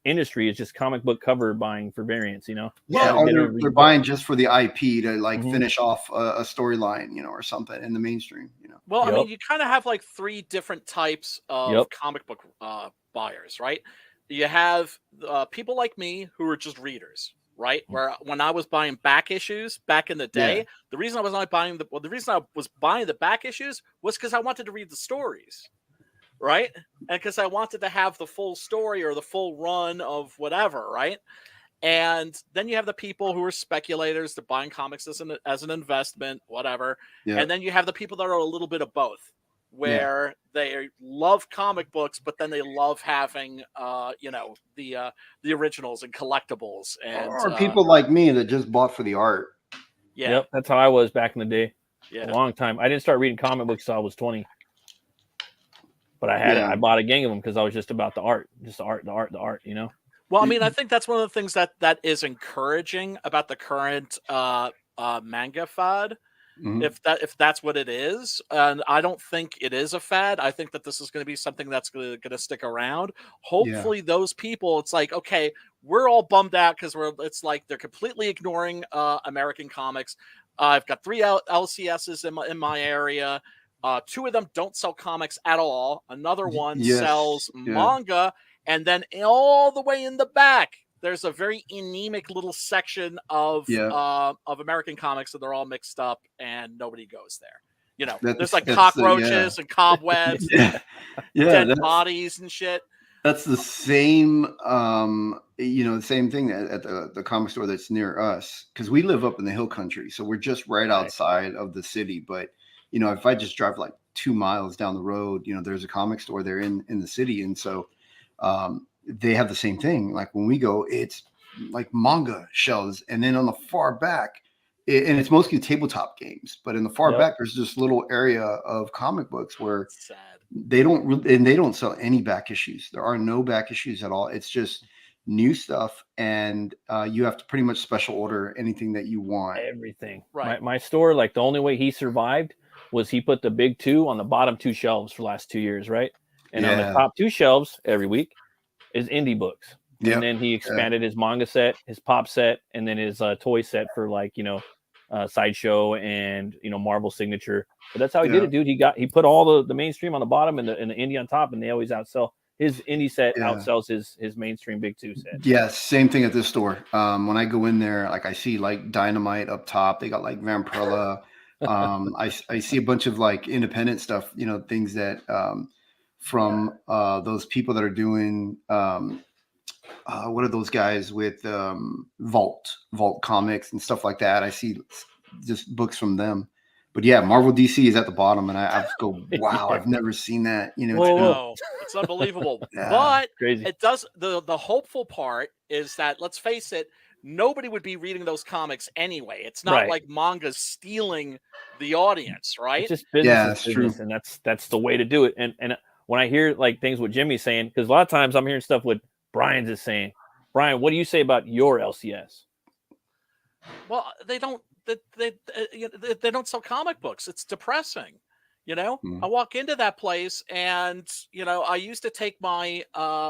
industry. It's just comic book cover buying for variants, Yeah, or they're buying just for the IP to like finish off a storyline, or something in the mainstream, Well, I mean, you kind of have like 3 different types of comic book buyers, right? You have people like me who are just readers, right? Where when I was buying back issues back in the day, the reason I was not buying the reason I was buying the back issues was because I wanted to read the stories, right? And because I wanted to have the full story or the full run of whatever, right? And then you have the people who are speculators, they're buying comics as an investment, whatever. And then you have the people that are a little bit of both, where they love comic books, but then they love having, the originals and collectibles. And or people like me that just bought for the art. Yeah. Yep, that's how I was back in the day. Yeah. A long time. I didn't start reading comic books until I was 20. But I bought a gang of them because I was just about the art, the art. Well, I mean, I think that's one of the things that is encouraging about the current manga fad. If that's what it is, and I don't think it is a fad. I think that this is going to be something that's going to stick around. Hopefully, those people, it's like, okay, we're all bummed out because it's like they're completely ignoring American comics. I've got 3 LCSs in my area. 2 of them don't sell comics at all. Another one sells manga. And then all the way in the back, there's a very anemic little section of American comics, and they're all mixed up, and nobody goes there. There's like cockroaches and cobwebs, dead bodies and shit. That's the same, the same thing at the comic store that's near us, because we live up in the hill country, so we're just right outside of the city. But if I just drive like 2 miles down the road, there's a comic store there in the city, and so. They have the same thing. Like when we go, it's like manga shelves, and then on the far back, and it's mostly tabletop games. But in the far back, there's this little area of comic books where they don't sell any back issues. There are no back issues at all. It's just new stuff, and you have to pretty much special order anything that you want. Everything. Right. My store, like the only way he survived was he put the big 2 on the bottom 2 shelves for the last 2 years, right? And on the top 2 shelves every week is indie books. And then he expanded his manga set, his pop set, and then his toy set for like, Sideshow and, Marvel Signature. But that's how he did it, dude. He put all the mainstream on the bottom and the indie on top, and they always outsell. His indie set outsells his mainstream big 2 set. Yes, same thing at this store. When I go in there, like I see like Dynamite up top. They got like Vampirella. I see a bunch of like independent stuff, things that from those people that are doing what are those guys with Vault Comics and stuff like that. I see just books from them. But yeah, Marvel DC is at the bottom, and I just go, wow, I've never seen that. It's unbelievable. But crazy. It does the hopeful part is that, let's face it, nobody would be reading those comics anyway. It's not like manga's stealing the audience, right? It's just business, business, and that's the way to do it. And when I hear like things what Jimmy's saying, because a lot of times I'm hearing stuff what Brian's is saying. Brian, what do you say about your LCS? Well, they don't sell comic books. It's depressing. I walk into that place, and I used to take my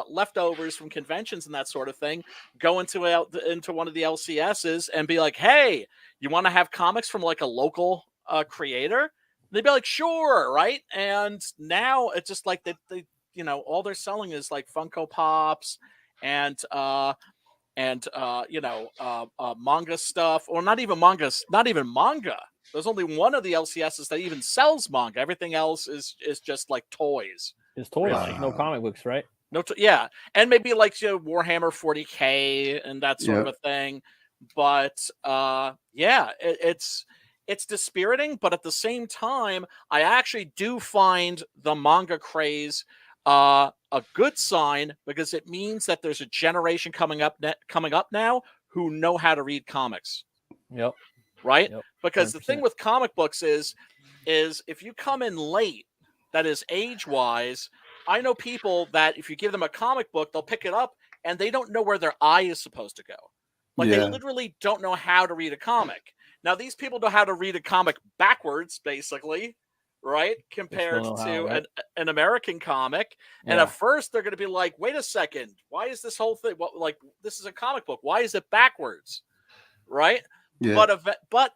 leftovers from conventions and that sort of thing, go into one of the LCSs and be like, hey, you want to have comics from like a local creator? They'd be like, sure, right? And now it's just like they all they're selling is like Funko Pops and manga stuff, or not even manga. There's only one of the LCSs that even sells manga. Everything else is just like toys. It's toys, no comic books, right? And maybe like Warhammer 40K and that sort of a thing. But it's dispiriting, but at the same time, I actually do find the manga craze a good sign, because it means that there's a generation coming up now who know how to read comics. Yep. Right? Yep. Because 100%. the thing with comic books is if you come in late, that is age-wise, I know people that if you give them a comic book, they'll pick it up and they don't know where their eye is supposed to go. Like they literally don't know how to read a comic. Now, these people know how to read a comic backwards, basically, right? Compared to an American comic. And at first, they're going to be like, wait a second, why is this whole thing, this is a comic book. Why is it backwards? Right? Yeah. But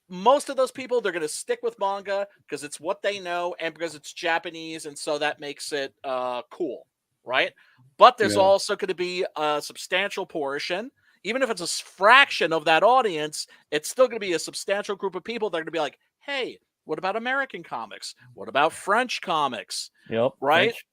most of those people, they're going to stick with manga because it's what they know and because it's Japanese. And so that makes it cool. Right? But there's also going to be a substantial portion, even if it's a fraction of that audience, it's still going to be a substantial group of people that are going to be like, hey, what about American comics? What about French comics? Yep. Right? French.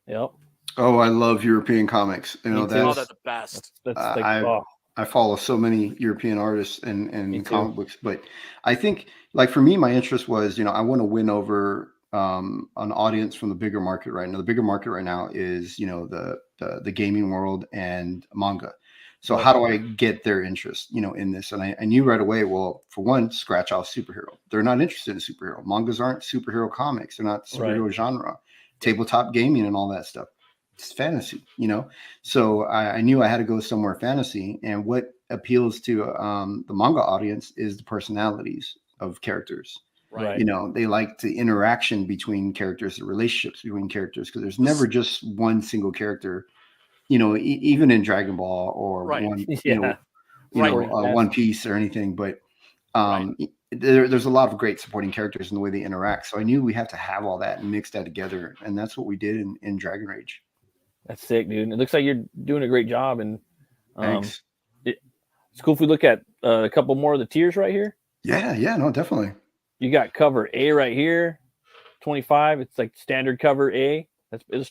Yep. Oh, I love European comics. You know, they're the best. I follow so many European artists and comic books, but I think, like, for me, my interest was, you know, I want to win over an audience from the bigger market right now. The bigger market right now is, you know, the gaming world and manga. So how do I get their interest, you know, in this? And I knew right away, well, for one, scratch off superhero. They're not interested in superhero. Mangas aren't superhero comics. They're not superhero genre. Tabletop gaming and all that stuff. It's fantasy, you know? So I knew I had to go somewhere fantasy. And what appeals to the manga audience is the personalities of characters. Right. You know, they like the interaction between characters, the relationships between characters, because there's never just one single character. You know, even in Dragon Ball or One Piece or anything, but there's a lot of great supporting characters in the way they interact. So I knew we have to have all that and mix that together, and that's what we did in Dragon Rage. That's sick, dude. It looks like you're doing a great job, and thanks. It's cool if we look at a couple more of the tiers right here. Yeah, no, definitely. You got cover A right here, 25. It's like standard cover A.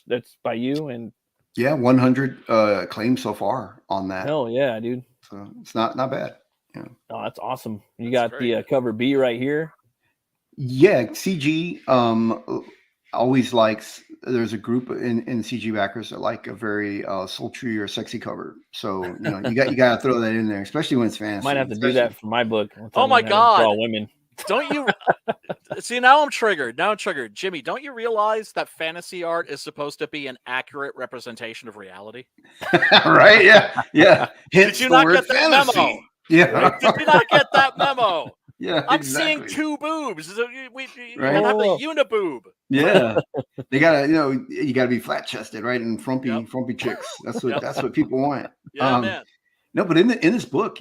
That's by you, and 100 claims so far on that. Hell yeah, dude. So it's not bad. Yeah. Oh, that's awesome. You got the cover B right here. Yeah, CG always likes. There's a group in CG backers that like a very sultry or sexy cover. So you know you got to throw that in there, especially when it's fantasy. Might have to do that for my book. Oh my God! All women. Don't you see? Now I'm triggered. Jimmy, don't you realize that fantasy art is supposed to be an accurate representation of reality? Right? Yeah. Did you not get that memo? Yeah. Did you not get that memo? Yeah. I'm seeing two boobs. We have the uniboob. Yeah. They gotta, you gotta be flat chested, right? And frumpy chicks. That's what people want. Yeah, man. No, but in this book,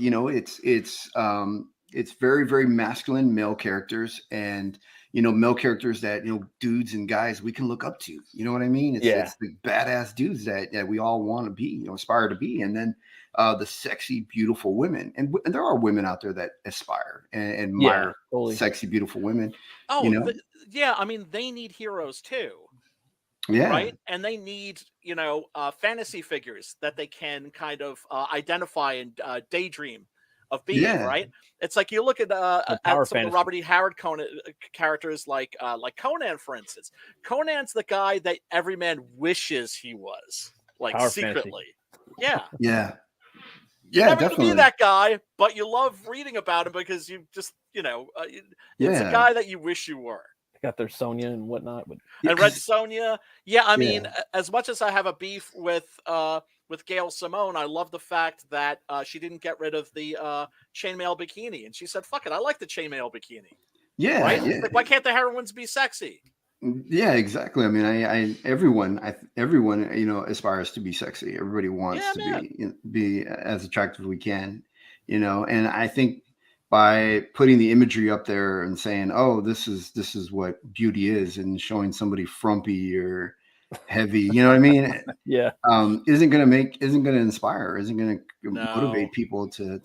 it's very, very masculine male characters, and male characters that dudes and guys we can look up to. You know what I mean? It's the badass dudes that we all want to be, aspire to be, and then the sexy, beautiful women, and there are women out there that aspire and admire sexy, beautiful women. Oh, I mean, they need heroes too. Yeah. Right. And they need, fantasy figures that they can kind of identify and daydream of being, right? It's like you look at some of the Robert E. Howard characters like Conan, for instance. Conan's the guy that every man wishes he was, like power secretly. Fantasy. Yeah. You never definitely be that guy, but you love reading about him because you just, it's a guy that you wish you were. Got their Sonya and whatnot, and Red Sonya. Yeah, I mean, as much as I have a beef with Gail Simone, I love the fact that she didn't get rid of the chainmail bikini, and she said, "Fuck it, I like the chainmail bikini." Yeah, right. Yeah. Like, why can't the heroines be sexy? Yeah, exactly. I mean, everyone, aspires to be sexy. Everybody wants to be as attractive as we can, and I think by putting the imagery up there and saying, "Oh, this is what beauty is," and showing somebody frumpy or heavy, you know what I mean? Yeah. Isn't going to inspire, isn't going to motivate people to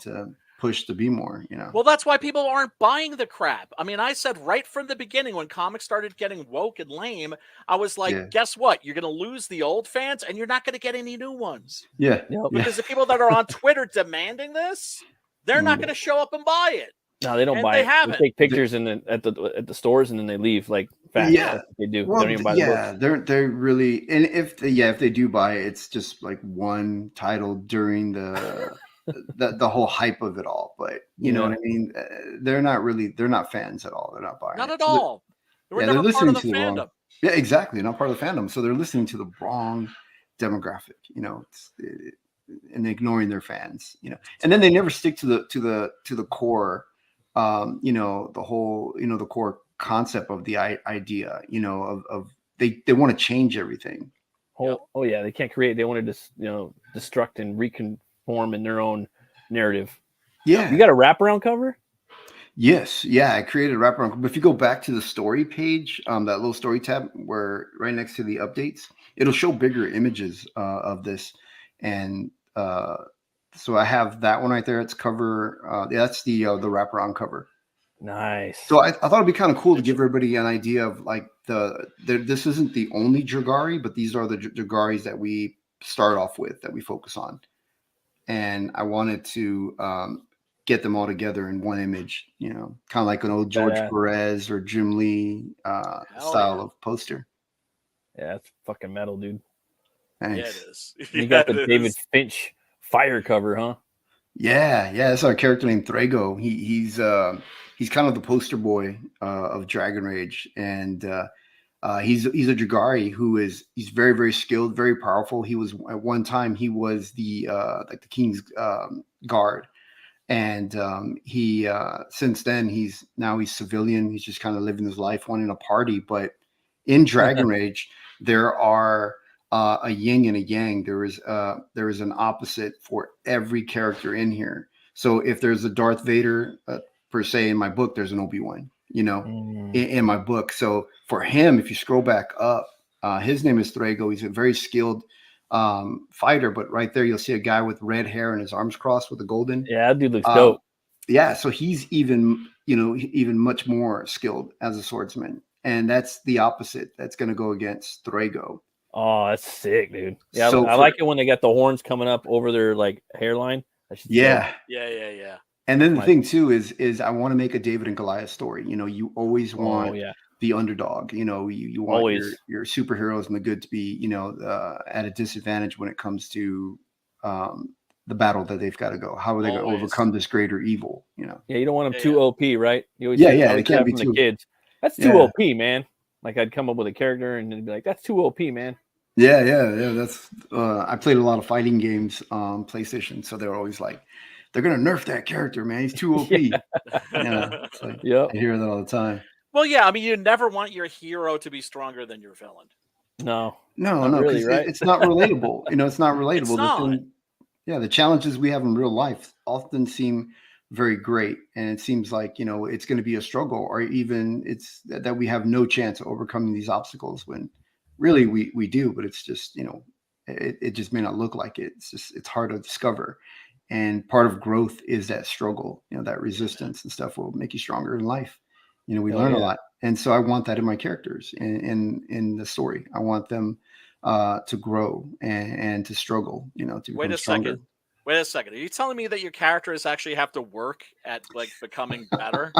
push to be more, Well, that's why people aren't buying the crap. I mean, I said right from the beginning when comics started getting woke and lame, I was like, guess what? You're going to lose the old fans and you're not going to get any new ones. Yeah. Because the people that are on Twitter demanding this, they're not going to show up and buy it. No, they don't buy it. They take pictures at the stores and then they leave like Facts. Yeah, that's what they do. Well, They don't even buy the books. they're really, and if they do buy it, it's just like one title during the whole hype of it all. But you know what I mean? They're not fans at all. They're not buying Not it. at all. We're They're never part listening of the to the fandom. wrong. Yeah, exactly. Not part of the fandom. So they're listening to the wrong demographic. You know, and ignoring their fans. You know, and then they never stick to the core. You know, the whole, you know, the core concept of the idea, you know, of they want to change everything. Oh yeah, they can't create. They want to just, you know, destruct and reconform in their own narrative. Yeah. You got a wraparound cover? Yes. Yeah, I created a wraparound. But if you go back to the story page, that little story tab where right next to the updates, it'll show bigger images of this. And so I have that one right there. It's cover. That's the wraparound cover. Nice. So I thought it'd be kind of cool to give everybody an idea of like this isn't the only Dragari, but these are the Dragaris that we start off with, that we focus on. And I wanted to get them all together in one image, you know, kind of like an old George Perez or Jim Lee style of poster. Yeah, it's fucking metal, dude. Thanks. Yeah, it is. You got the David Finch fire cover, huh? Yeah. That's our character named Thrago. He's kind of the poster boy of Dragon Rage, and he's a Dragari he's very, very skilled, very powerful. He was at one time he was the like the king's guard, and he since then he's civilian. He's just kind of living his life, wanting a party. But in Dragon Rage, there are a yin and a yang. There is an opposite for every character in here. So if there's a Darth Vader per se in my book, there's an Obi-Wan, you know, in my book. So for him, if you scroll back up, his name is Thrago. He's a very skilled fighter, but right there you'll see a guy with red hair and his arms crossed with a golden. Yeah, that dude looks dope. Yeah, so he's even much more skilled as a swordsman, and that's the opposite. That's going to go against Thrago. Oh, that's sick, dude. Yeah, so I like it when they got the horns coming up over their like hairline. Yeah. And then the thing too is I want to make a David and Goliath story. You know, you always want the underdog. You know, you want your superheroes and the good to be, you know, at a disadvantage when it comes to the battle that they've got to go. How are they going to overcome this greater evil? You know. Yeah, you don't want them too OP, right? You always they can't be too. The kids. That's too OP, man. Like I'd come up with a character and they'd be like, "That's too OP, man." Yeah. That's I played a lot of fighting games on PlayStation, so they're always like, they're gonna nerf that character, man. He's too OP. I hear that all the time. Well, yeah, I mean, you never want your hero to be stronger than your villain. No, really, right? It's not relatable. You know, it's not relatable. It's not. The challenges we have in real life often seem very great, and it seems like, you know, it's going to be a struggle, or even it's that we have no chance of overcoming these obstacles when really we do, but it's just, you know, it just may not look like it. It's hard to discover. And part of growth is that struggle, you know, that resistance and stuff will make you stronger in life. You know, we learn a lot. And so I want that in my characters in the story. I want them to grow and to struggle, you know, to become stronger. Wait a second. Are you telling me that your characters actually have to work at like becoming better?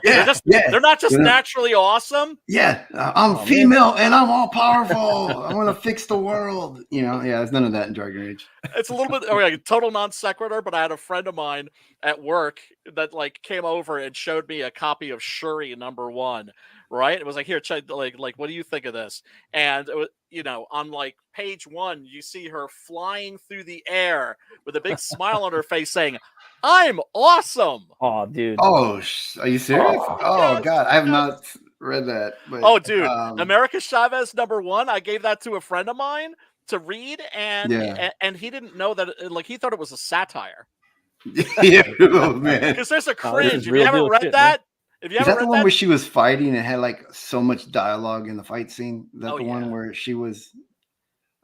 They're not just naturally awesome. Yeah, I'm female and I'm all powerful. I'm gonna fix the world. You know, there's none of that in Dragon Rage. It's a little bit total non sequitur, but I had a friend of mine at work that like came over and showed me a copy of Shuri #1. Right? It was like, here, check, like, what do you think of this? And it was, you know, on like page 1, you see her flying through the air with a big smile on her face, saying, "I'm awesome." Oh, dude. Oh, are you serious? Oh God, I have not read that. But, dude, America Chavez #1. I gave that to a friend of mine to read, and he didn't know that. Like, he thought it was a satire. Oh, man, because there's a cringe. If you haven't read that. Is that the one where she was fighting and had like so much dialogue in the fight scene? Is that the one where she was?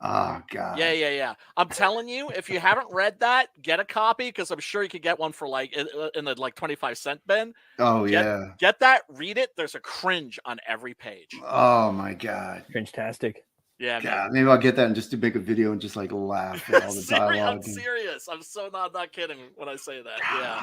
Oh God. Yeah. I'm telling you, if you haven't read that, get a copy, because I'm sure you could get one for like in the like 25-cent bin. Oh get that, read it. There's a cringe on every page. Oh my God, cringe-tastic. Yeah, God, maybe I'll get that and just to make a video and just like laugh at all the dialogue. I'm serious. I'm so not kidding when I say that. Yeah.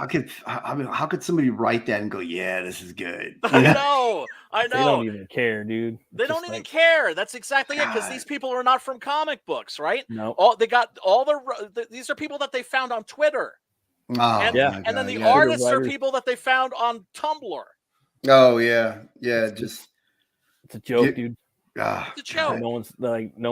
How could somebody write that and go, yeah, this is good? I know. They don't even care, dude. They don't even care. That's exactly it. Because these people are not from comic books, right? No. They got all these are people that they found on Twitter. Oh, and then the artists are people that they found on Tumblr. Oh yeah. It's a joke, dude. It's a joke. No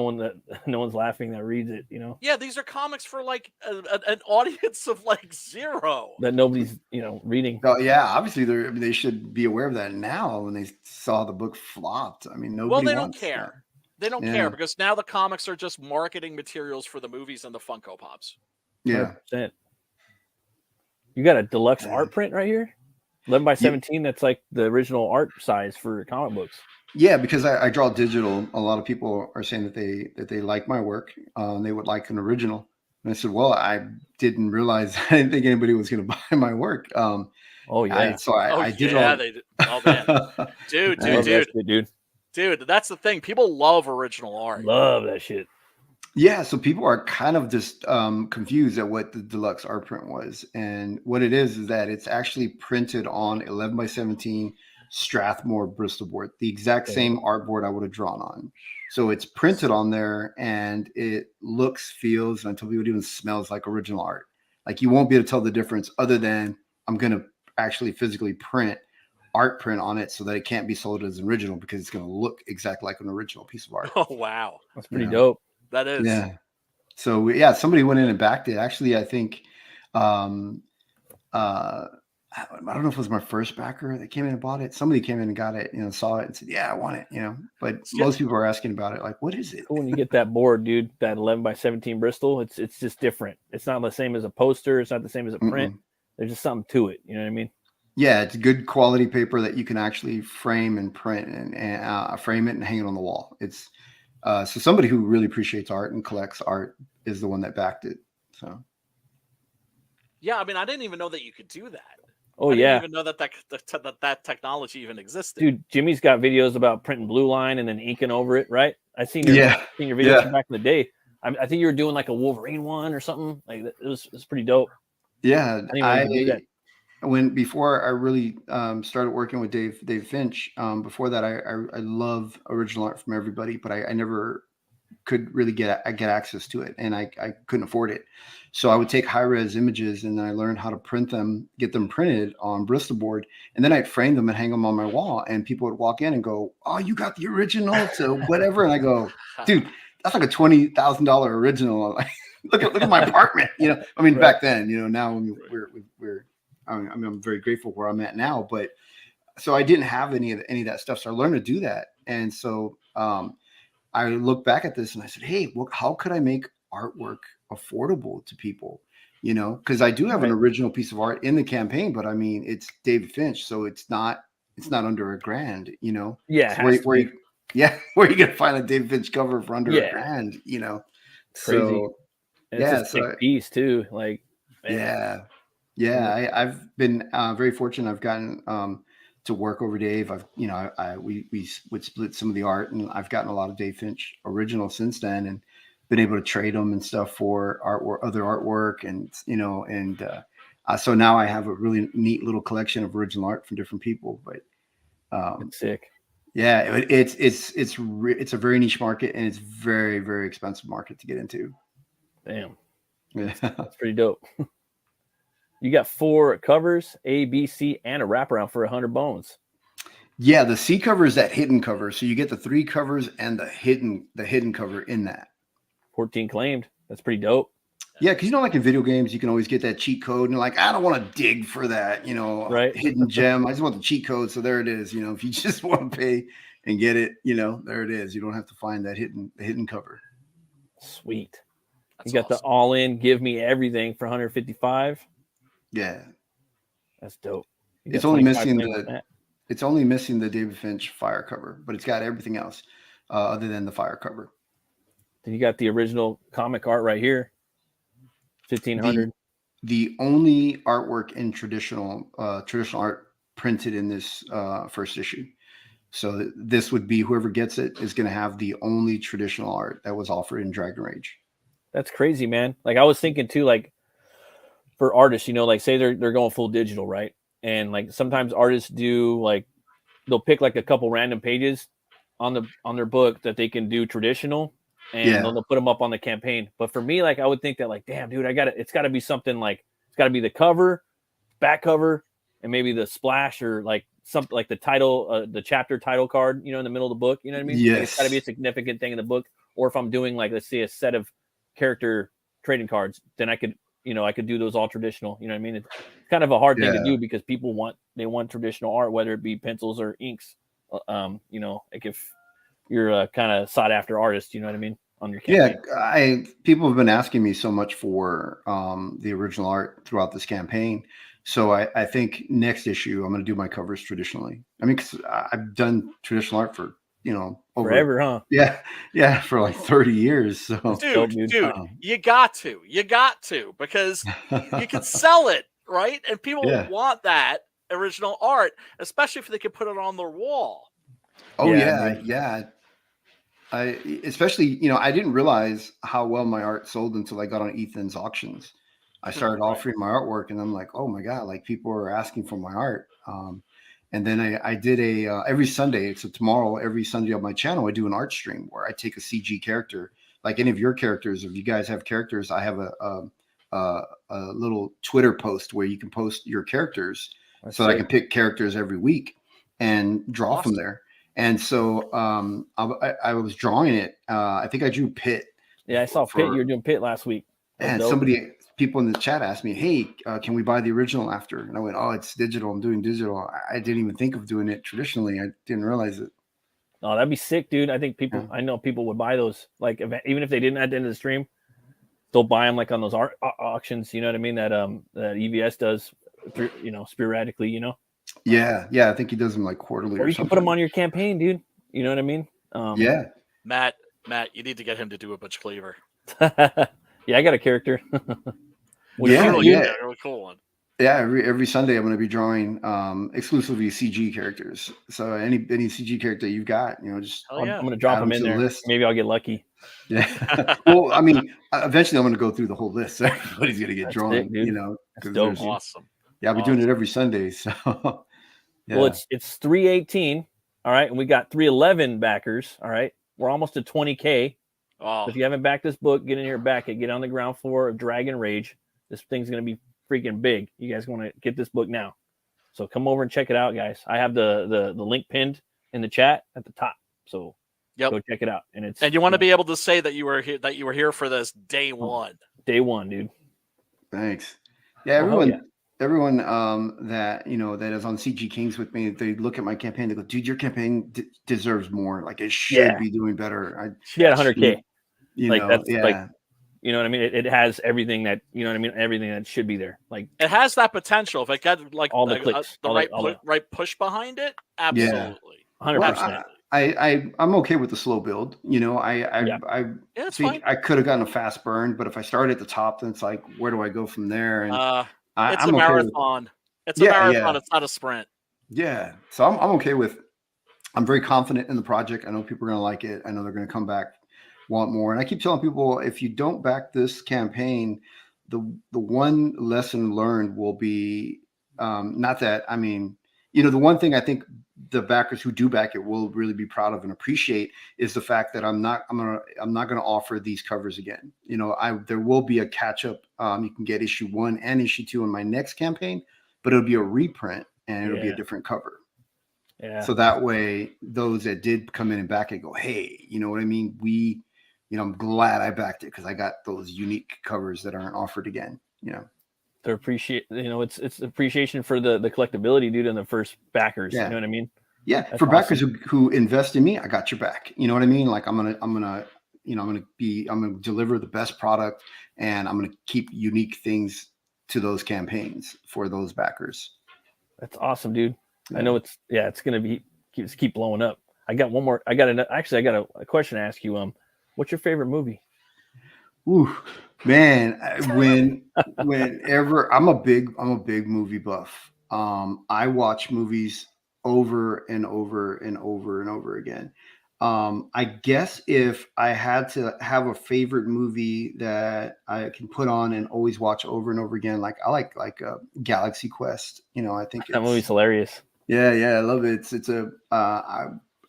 one's laughing that reads it, Yeah, these are comics for like an audience of like 0 that nobody's reading. Oh yeah, obviously they should be aware of that now when they saw the book flopped. I mean, nobody. Well, they don't care. They don't care because now the comics are just marketing materials for the movies and the Funko Pops. Yeah. 100%. You got a deluxe art print right here, 11 by 17. That's like the original art size for comic books. Yeah, because I draw digital. A lot of people are saying that they like my work. They would like an original. And I said, well, I didn't realize. I didn't think anybody was going to buy my work. Oh yeah. I did. Yeah, they did. Oh man, dude, that's the thing. People love original art. Love that shit. Yeah, so people are kind of just confused at what the deluxe art print was, and what it is that it's actually printed on 11 by 17 Strathmore Bristol board, the exact same artboard I would have drawn on. So it's printed on there, and it looks, feels, and until people even smells like original art. Like you won't be able to tell the difference, other than I'm going to actually physically art print on it so that it can't be sold as an original because it's going to look exactly like an original piece of art. Oh wow, that's pretty dope. That is. Yeah. So yeah, somebody went in and backed it. Actually, I think I don't know if it was my first backer that came in and bought it. Somebody came in and got it, saw it and said, yeah, I want it, but most people are asking about it. Like, what is it? When you get that board, dude, that 11 by 17 Bristol, it's just different. It's not the same as a poster. It's not the same as a print. There's just something to it. You know what I mean? Yeah. It's good quality paper that you can actually frame and print and frame it and hang it on the wall. It's so somebody who really appreciates art and collects art is the one that backed it. So. Yeah. I mean, I didn't even know that you could do that. Oh, I yeah. didn't even know that technology even existed. Dude, Jimmy's got videos about printing blue line and then inking over it, right? I've seen your videos from back in the day. I think you were doing like a Wolverine one or something. Like it was pretty dope. Yeah. Before I really started working with Dave Finch, before that, I love original art from everybody, but I never could really get access to it, and I couldn't afford it. So I would take high-res images, and then I learned how to print them, get them printed on Bristol board, and then I'd frame them and hang them on my wall, and people would walk in and go, oh, you got the original to whatever, and I go, dude, that's like a $20,000 original. look at my apartment, I mean, back then, now I'm very grateful where I'm at now, but so I didn't have any of that stuff. So I learned to do that. And so I look back at this and I said, hey, how could I make artwork affordable to people? Because I do have an original piece of art in the campaign, but I mean, it's David Finch. So it's not under $1,000, Yeah. So where you going to find a David Finch cover for under $1,000, Crazy. So it's a big piece too. Like, man. Yeah. I've been very fortunate. I've gotten to work over Dave. We would split some of the art, and I've gotten a lot of Dave Finch originals since then, and been able to trade them and stuff for artwork, other artwork, and so now I have a really neat little collection of original art from different people. But it's sick. Yeah, it's a very niche market, and it's very, very expensive market to get into. Damn, that's pretty dope. You got 4 covers, A, B, C, and a wraparound for 100 bones. Yeah, the C cover is that hidden cover. So you get the 3 covers and the hidden cover in that. 14 claimed. That's pretty dope. Yeah, because like in video games, you can always get that cheat code, and like, I don't want to dig for that, right? Hidden gem. I just want the cheat code. So there it is. If you just want to pay and get it, there it is. You don't have to find that hidden cover. Sweet. You got the all-in, give me everything for 155. Yeah, that's dope. It's only missing the David Finch fire cover, but it's got everything else other than the fire cover. Then you got the original comic art right here, 1500. The only artwork in traditional art printed in this first issue. So this would be whoever gets it is going to have the only traditional art that was offered in Dragon Rage. That's crazy, man. Like I was thinking too, like for artists, you know, like say they're going full digital, right? And like sometimes artists do like they'll pick like a couple random pages on their book that they can do traditional, and they'll put them up on the campaign. But for me, like I would think that like, damn, dude, it's got to be something like it's got to be the cover, back cover, and maybe the splash or like something like the title, the chapter title card, you know, in the middle of the book. You know what I mean? Yes. Like it's got to be a significant thing in the book. Or if I'm doing like, let's say a set of character trading cards, then I could do those all traditional. You know what I mean? It's kind of a hard thing to do because people want traditional art, whether it be pencils or inks. You know, like if you're a kind of sought after artist, you know what I mean? On your campaign. Yeah, people have been asking me so much for the original art throughout this campaign. So I think next issue I'm going to do my covers traditionally. I mean, because I've done traditional art for forever, huh? Yeah, for like 30 years. So dude, you got to because you can sell it, right? And people want that original art, especially if they can put it on their wall. Oh yeah. Especially, I didn't realize how well my art sold until I got on Ethan's auctions. I started offering my artwork, and I'm like, oh my God, like people are asking for my art. And then I did every Sunday. So tomorrow, every Sunday on my channel, I do an art stream where I take a CG character, like any of your characters. If you guys have characters, I have a little Twitter post where you can post your characters, so that I can pick characters every week and draw from there. And so I was drawing it. I think I drew Pitt. Yeah, I saw Pitt. You were doing Pitt last week. And people in the chat asked me, hey, can we buy the original after? And I went, oh, it's digital. I'm doing digital. I didn't even think of doing it traditionally. I didn't realize it. Oh, that'd be sick, dude. I think I know people would buy those. Like, even if they didn't at the end of the stream, they'll buy them like on those art auctions. You know what I mean? That EVS does, sporadically. Yeah. I think he does them like quarterly. Or you can put them on your campaign, dude. You know what I mean? Matt, you need to get him to do a Butch Cleaver. Yeah, I got a character. Really cool one. Yeah, every Sunday I'm going to be drawing exclusively CG characters. So any CG character you've got, I'm going to drop them in there. List. Maybe I'll get lucky. Yeah. Well, I mean, eventually I'm going to go through the whole list. So everybody's going to get drawn. Sick, dude. That's dope. Awesome. Yeah, I'll be doing it every Sunday. So. Yeah. Well, it's 318. All right, and we got 311 backers. All right, we're almost to 20K. Oh. So if you haven't backed this book, get in here, back it. Get on the ground floor of Dragon Rage. This thing's going to be freaking big. You guys want to get this book now. So come over and check it out, guys. I have the link pinned in the chat at the top. So go check it out. And you want to be able to say that you were here for this day one. Day one, dude. Thanks. Yeah, everyone that that is on CG Kings with me, they look at my campaign, they go, dude, your campaign deserves more. Like it should be doing better. She had 100K. Like you know what I mean? It has everything that, everything that should be there. Like it has that potential. If it got like all the clicks, right push behind it, absolutely. 100%. I'm okay with the slow build. I think I could have gotten a fast burn, but if I start at the top, then it's like, where do I go from there? And it's a marathon. It's a marathon. It's not a sprint. Yeah. So I'm okay with. I'm very confident in the project. I know people are going to like it. I know they're going to come back, want more. And I keep telling people, if you don't back this campaign, the one lesson learned will be not that. I mean, the one thing I think the backers who do back it will really be proud of and appreciate is the fact that I'm not going to offer these covers again. There will be a catch up. You can get issue 1 and issue 2 in my next campaign, but it'll be a reprint and it'll be a different cover. Yeah. So that way, those that did come in and back it go, hey, you know what I mean? I'm glad I backed it because I got those unique covers that aren't offered again. To appreciate, it's appreciation for the collectability, dude, and the first backers. Yeah. You know what I mean? Yeah. That's for backers who invest in me, I got your back. You know what I mean? Like I'm gonna deliver the best product, and I'm gonna keep unique things to those campaigns for those backers. That's awesome, dude. Yeah. I know it's gonna keep blowing up. I got one more. I got a question to ask you. What's your favorite movie? Ooh, man, whenever I'm a big movie buff. I watch movies over and over and over and over again. I guess if I had to have a favorite movie that I can put on and always watch over and over again, like I like Galaxy Quest. You know, I think that movie's hilarious. Yeah, I love it. It's a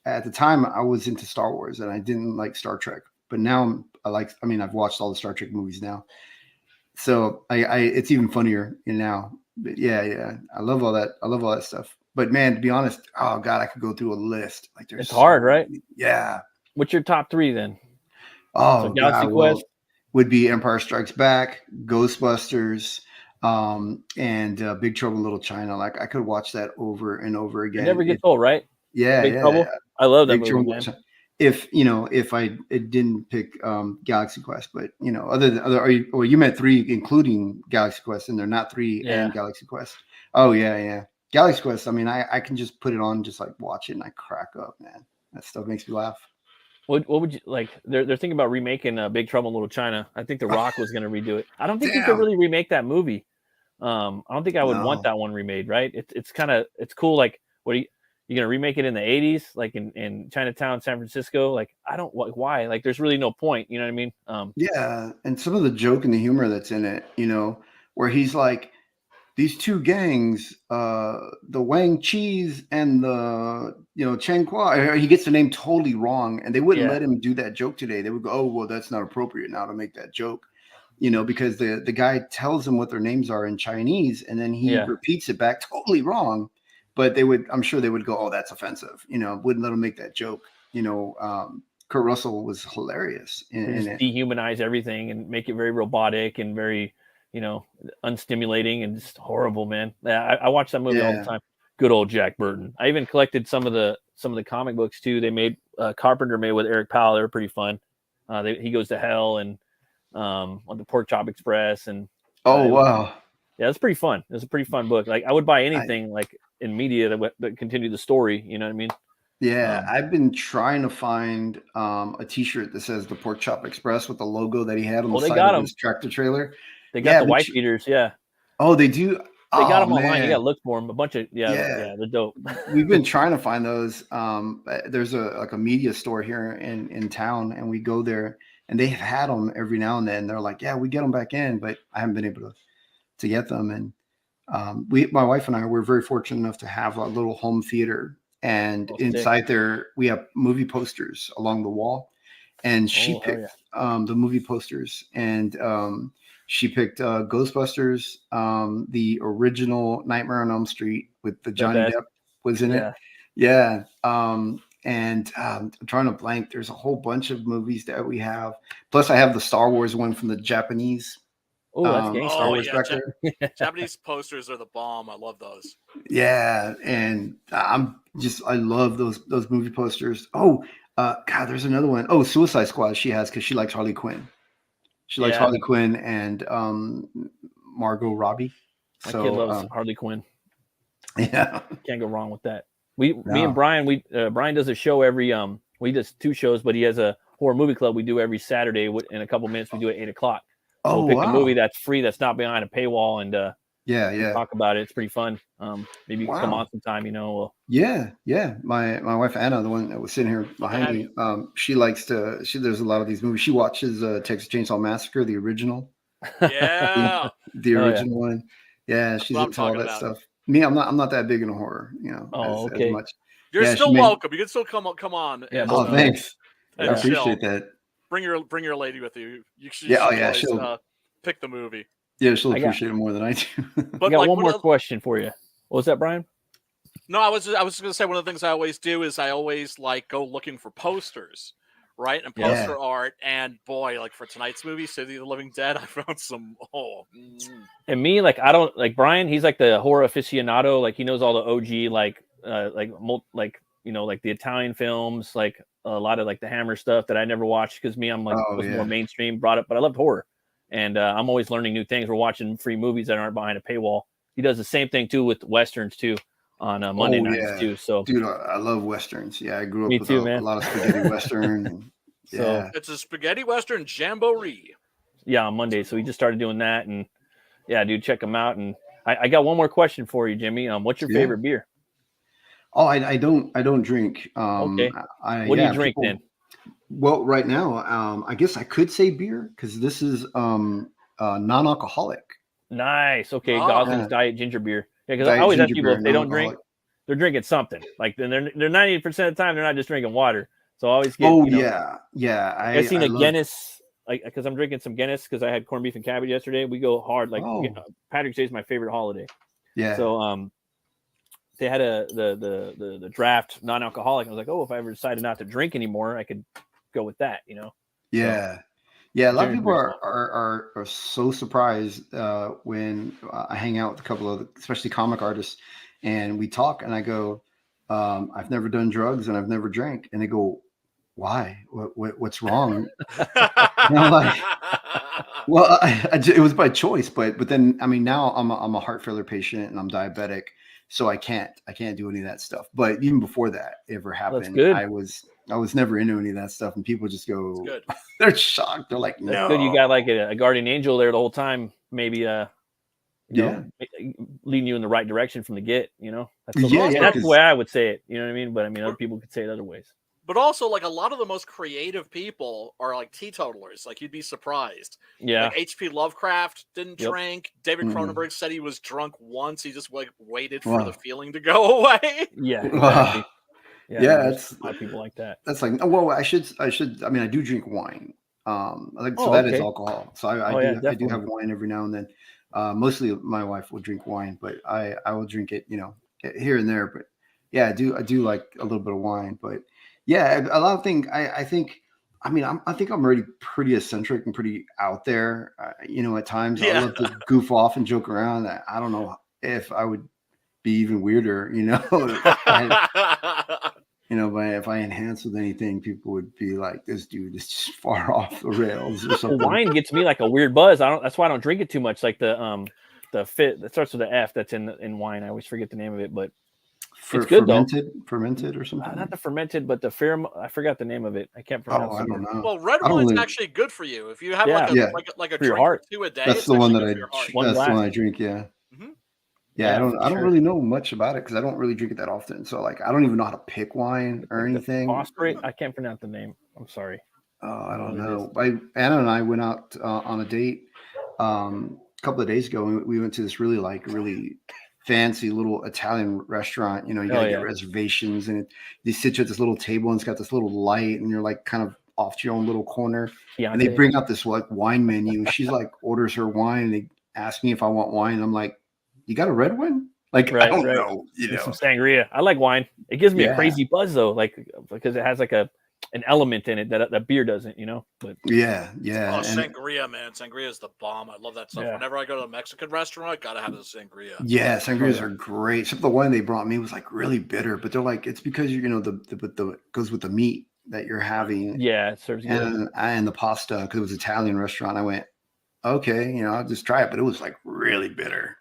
at the time I was into Star Wars and I didn't like Star Trek, but now I've watched all the Star Trek movies now, so I it's even funnier now. But yeah, I love all that stuff. But man, to be honest, oh god, I could go through a list. Like it's hard, right? Yeah. What's your top 3 then? Oh, so Galaxy Quest would be Empire Strikes Back, Ghostbusters, and Big Trouble in Little China. Like I could watch that over and over again. It never gets old, right? Yeah, Big Trouble. I love that movie, man. If I didn't pick Galaxy Quest, but you meant 3 including Galaxy Quest, and they're not 3 and Galaxy Quest. Oh yeah. Galaxy Quest. I mean, I can just put it on, just like watch it, and I crack up, man. That stuff makes me laugh. What would you like? They're thinking about remaking Big Trouble in Little China. I think The Rock was going to redo it. I don't think you could really remake that movie. I don't think I would want that one remade. Right? It's cool. Like, what are you going to remake it in the 80s, like in Chinatown, San Francisco? Like, I don't why. Like, there's really no point. You know what I mean? Yeah, and some of the joke and the humor that's in it, where he's like, these 2 gangs, the Wang Cheese and the Chen Kwa, he gets the name totally wrong, and they wouldn't let him do that joke today. They would go, oh well, that's not appropriate now to make that joke, because the guy tells them what their names are in Chinese, and then he repeats it back totally wrong. But I'm sure they would go, oh, that's offensive. Wouldn't let him make that joke. Kurt Russell was hilarious in it. Dehumanize everything and make it very robotic and very unstimulating and just horrible, man. I watch that movie all the time. Good old Jack Burton. I even collected some of the comic books too. They made Carpenter made with Eric Powell. They were pretty fun. He Goes to Hell and on the Pork Chop Express and wow, yeah, it's pretty fun. It's a pretty fun book. Like I would buy anything like in media that continue the story. You know what I mean? Yeah, I've been trying to find a T-shirt that says the Pork Chop Express with the logo that he had on the side of his tractor trailer. They got the white beaters, Oh, they do. They got them online. You got to look for them. A bunch of they're dope. We've been trying to find those. There's a media store here in town, and we go there, and they have had them every now and then. They're like, yeah, we get them back in, but I haven't been able to get them. And my wife and I, we're very fortunate enough to have a little home theater, and inside there we have movie posters along the wall, and she picked the movie posters, and she picked Ghostbusters, the original Nightmare on Elm Street with the Johnny Depp was in it. Yeah. And I'm trying to blank. There's a whole bunch of movies that we have. Plus, I have the Star Wars one from the Japanese. Star Wars back there. Japanese posters are the bomb. I love those. Yeah, and I love those movie posters. Oh, God, there's another one. Oh, Suicide Squad. She has because she likes Harley Quinn. She likes Harley Quinn and Margot Robbie. My kid loves Harley Quinn. Yeah, can't go wrong with that. Me and Brian, Brian does a show every he does 2 shows, but he has a horror movie club we do every Saturday. In a couple minutes, we do at 8:00. So we'll pick a movie that's free, that's not behind a paywall, and talk about it. It's pretty fun. Maybe you can come on sometime. Yeah. My wife Anna, the one that was sitting here behind me, she likes to. There's a lot of these movies. She watches Texas Chainsaw Massacre, the original. Yeah, the original one. Yeah, she's into all that stuff. Me, I'm not that big into horror. As much. You're still welcome. You can still come on. Yeah. Thanks. I appreciate that. Bring your lady with you. She'll pick the movie. Yeah, she'll appreciate it more than I do. But I got one more question for you. What was that, Brian? No, I was going to say one of the things I always do is I always go looking for posters, right? And poster art. And boy, like for tonight's movie, City of the Living Dead, I found some. And me, I don't like Brian. He's like the horror aficionado. Like he knows all the OG, like the Italian films, like a lot of like the Hammer stuff that I never watched because I'm more mainstream brought up, but I loved horror. And I'm always learning new things. We're watching free movies that aren't behind a paywall. He does the same thing too with Westerns too on Monday nights too. So, dude, I love Westerns. Yeah, I grew up with a lot of spaghetti Western. So it's a spaghetti Western jamboree. Yeah, on Monday. So we just started doing that, and dude, check them out. And I got one more question for you, Jimmy. What's your favorite beer? Oh, I don't drink. Okay. What do you drink then? Well, right now, I guess I could say beer because this is non-alcoholic. Nice. Okay, Gosling's Diet Ginger Beer. Yeah, because I Diet always ask ginger people beer, if they don't drink, non-alcoholic. they're drinking something. Like they're 90% of the time they're not just drinking water. So I always get. Yeah. I seen a Guinness, like because I'm drinking some Guinness because I had corned beef and cabbage yesterday. We go hard. Like Patrick's Day is my favorite holiday. Yeah. So they had the draft non-alcoholic. I was like, oh, if I ever decided not to drink anymore, I could go with that. Yeah. So, yeah, a lot of people are so surprised when I hang out with a couple of, especially comic artists, and we talk, and I go, I've never done drugs and I've never drank, and they go, why? What's wrong? And I'm like, well, it was by choice, but then I mean now I'm a heart failure patient and I'm diabetic, so I can't do any of that stuff. But even before that ever happened, I was never into any of that stuff, and people just go, they're shocked. They're like, no. That's good. You got like a guardian angel there the whole time, maybe leading you in the right direction from the get. That's the way I would say it. You know what I mean? But I mean, other people could say it other ways. But also, like, a lot of the most creative people are like teetotalers. Like, you'd be surprised. Yeah. Like H.P. Lovecraft didn't drink. David Cronenberg said he was drunk once. He just waited for the feeling to go away. Yeah. Exactly. Yeah, it's a lot of people like that. That's like, well, I should. I mean, I do drink wine. That is alcohol. So I do have wine every now and then. Mostly my wife will drink wine, but I will drink it, here and there. But yeah, I do like a little bit of wine. But yeah, a lot of things. I think I'm already pretty eccentric and pretty out there. At times I love to goof off and joke around. I don't know if I would be even weirder, but if I enhance with anything, people would be like, "This dude is just far off the rails," or something. Wine gets me like a weird buzz. That's why I don't drink it too much. Like the fit that starts with an F that's in wine. I always forget the name of it, but it's good fermented or something. Not the fermented, but the I forgot the name of it. I can't pronounce it. I don't know. Well, red wine's actually good for you if you have like a drink or two a day. That's the one that the one I drink. Yeah. Mm-hmm. Yeah, I don't really know much about it because I don't really drink it that often. So like, I don't even know how to pick wine or anything. Phosphorate? I can't pronounce the name. I'm sorry. I don't know. Anna and I went out on a date a couple of days ago, and we went to this really fancy little Italian restaurant. You gotta get reservations, and they sit you at this little table, and it's got this little light, and you're like kind of off to your own little corner. Yeah. And they bring out this like wine menu. She's like orders her wine, and they ask me if I want wine, and I'm like, you got a red one? Like, I don't know. Some sangria. I like wine. It gives me a crazy buzz though, like because it has like an element in it that beer doesn't, But yeah. Oh, sangria, man. Sangria is the bomb. I love that stuff. Yeah. Whenever I go to a Mexican restaurant, gotta have the sangria. Yeah, sangrias are great. Except the one they brought me was like really bitter, but they're like, it's because the goes with the meat that you're having. Yeah, it serves good. And the pasta, because it was an Italian restaurant. I went, okay, I'll just try it, but it was like really bitter.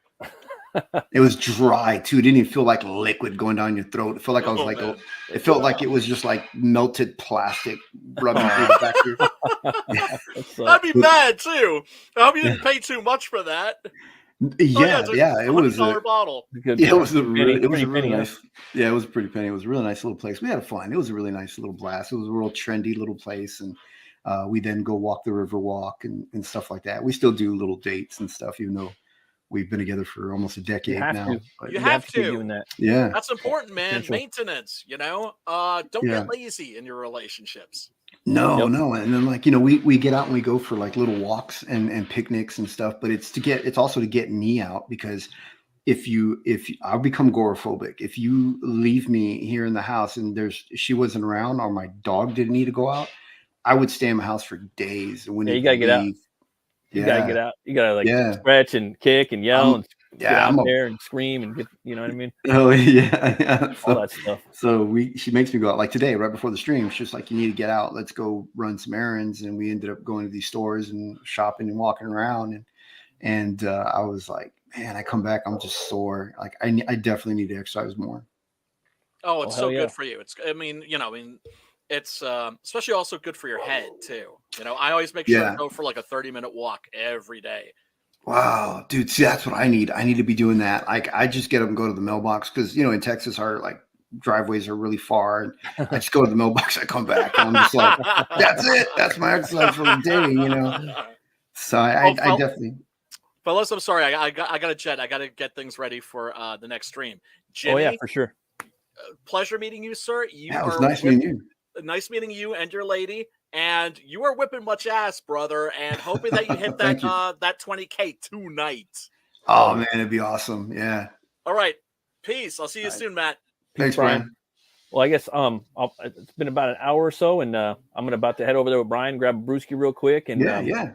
It was dry too. It didn't even feel like liquid going down your throat. It felt like I was it felt like it was just like melted plastic rubbing through the back here. I'd be mad too. I hope you didn't pay too much for that. Yeah, it was a bottle. It was a really nice. Yeah, it was a pretty penny. It was a really nice little place. We had fun. It was a really nice little blast. It was a real trendy little place, and we then go walk the river walk and stuff like that. We still do little dates and stuff, even though we've been together for almost a decade now. You have to. Doing that. Yeah. That's important, man. Maintenance, don't get lazy in your relationships. No. And then like, we get out and we go for like little walks and picnics and stuff, but it's also to get me out, because if I'll become agoraphobic. If you leave me here in the house and she wasn't around or my dog didn't need to go out, I would stay in my house for days. And when you gotta get out. You gotta get out. You gotta stretch and kick and yell and get out there and scream and get, you know what I mean? Oh yeah. All that stuff. So she makes me go out. Like today, right before the stream, she's just like, you need to get out. Let's go run some errands. And we ended up going to these stores and shopping and walking around. And I was like, man, I come back, I'm just sore. Like I definitely need to exercise more. Oh, it's good for you. It's especially also good for your head too. I always make sure to go for like a 30-minute walk every day. Wow, dude, see, that's what I need. I need to be doing that. Like I just get up and go to the mailbox because in Texas our like driveways are really far, and I just go to the mailbox. I come back, and I'm just like, that's it. That's my exercise for the day, you know. So I definitely. Fellas, I'm sorry. I got to jet. I got to get things ready for the next stream. Jimmy, oh yeah, for sure. Pleasure meeting you, sir. It was nice meeting you. Nice meeting you and your lady. And you are whipping much ass, brother. And hoping that you hit that that 20K tonight. Oh man, it'd be awesome. Yeah. All right. Peace. I'll see you soon, Matt. Thanks, Brian. Well, I guess it's been about an hour or so, and I'm about to head over there with Brian, grab a brewski real quick, and yeah.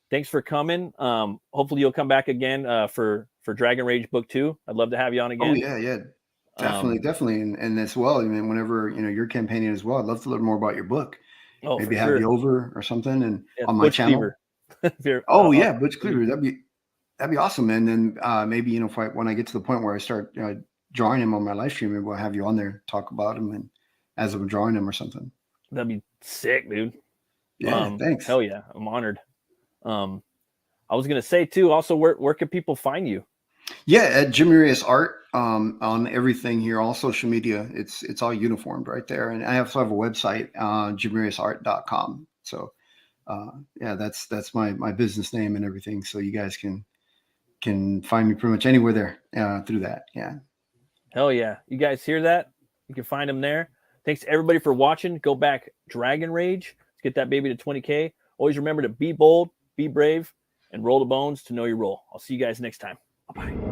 Thanks for coming. Hopefully you'll come back again for Dragon Rage Book 2. I'd love to have you on again. Oh yeah. Definitely, and as well. I mean, whenever you're campaigning as well, I'd love to learn more about your book. Oh, maybe have you over or something, and on my Butch channel. Cleaver. Butch Cleaver. That'd be awesome. And then maybe when I get to the point where I start drawing him on my live stream, maybe we'll have you on there, talk about him, and as I'm drawing him or something. That'd be sick, dude. Yeah, thanks. Hell yeah, I'm honored. I was gonna say too. Also, where can people find you? Yeah, at Jimmy Art on everything here, all social media. It's all uniformed right there, and I also have a website, jimmyariasart.com. So, that's my business name and everything. So you guys can find me pretty much anywhere there through that. Yeah. Hell yeah, you guys hear that? You can find them there. Thanks everybody for watching. Go back, Dragon Rage. Let's get that baby to 20K. Always remember to be bold, be brave, and roll the bones to know your role. I'll see you guys next time. Bye-bye.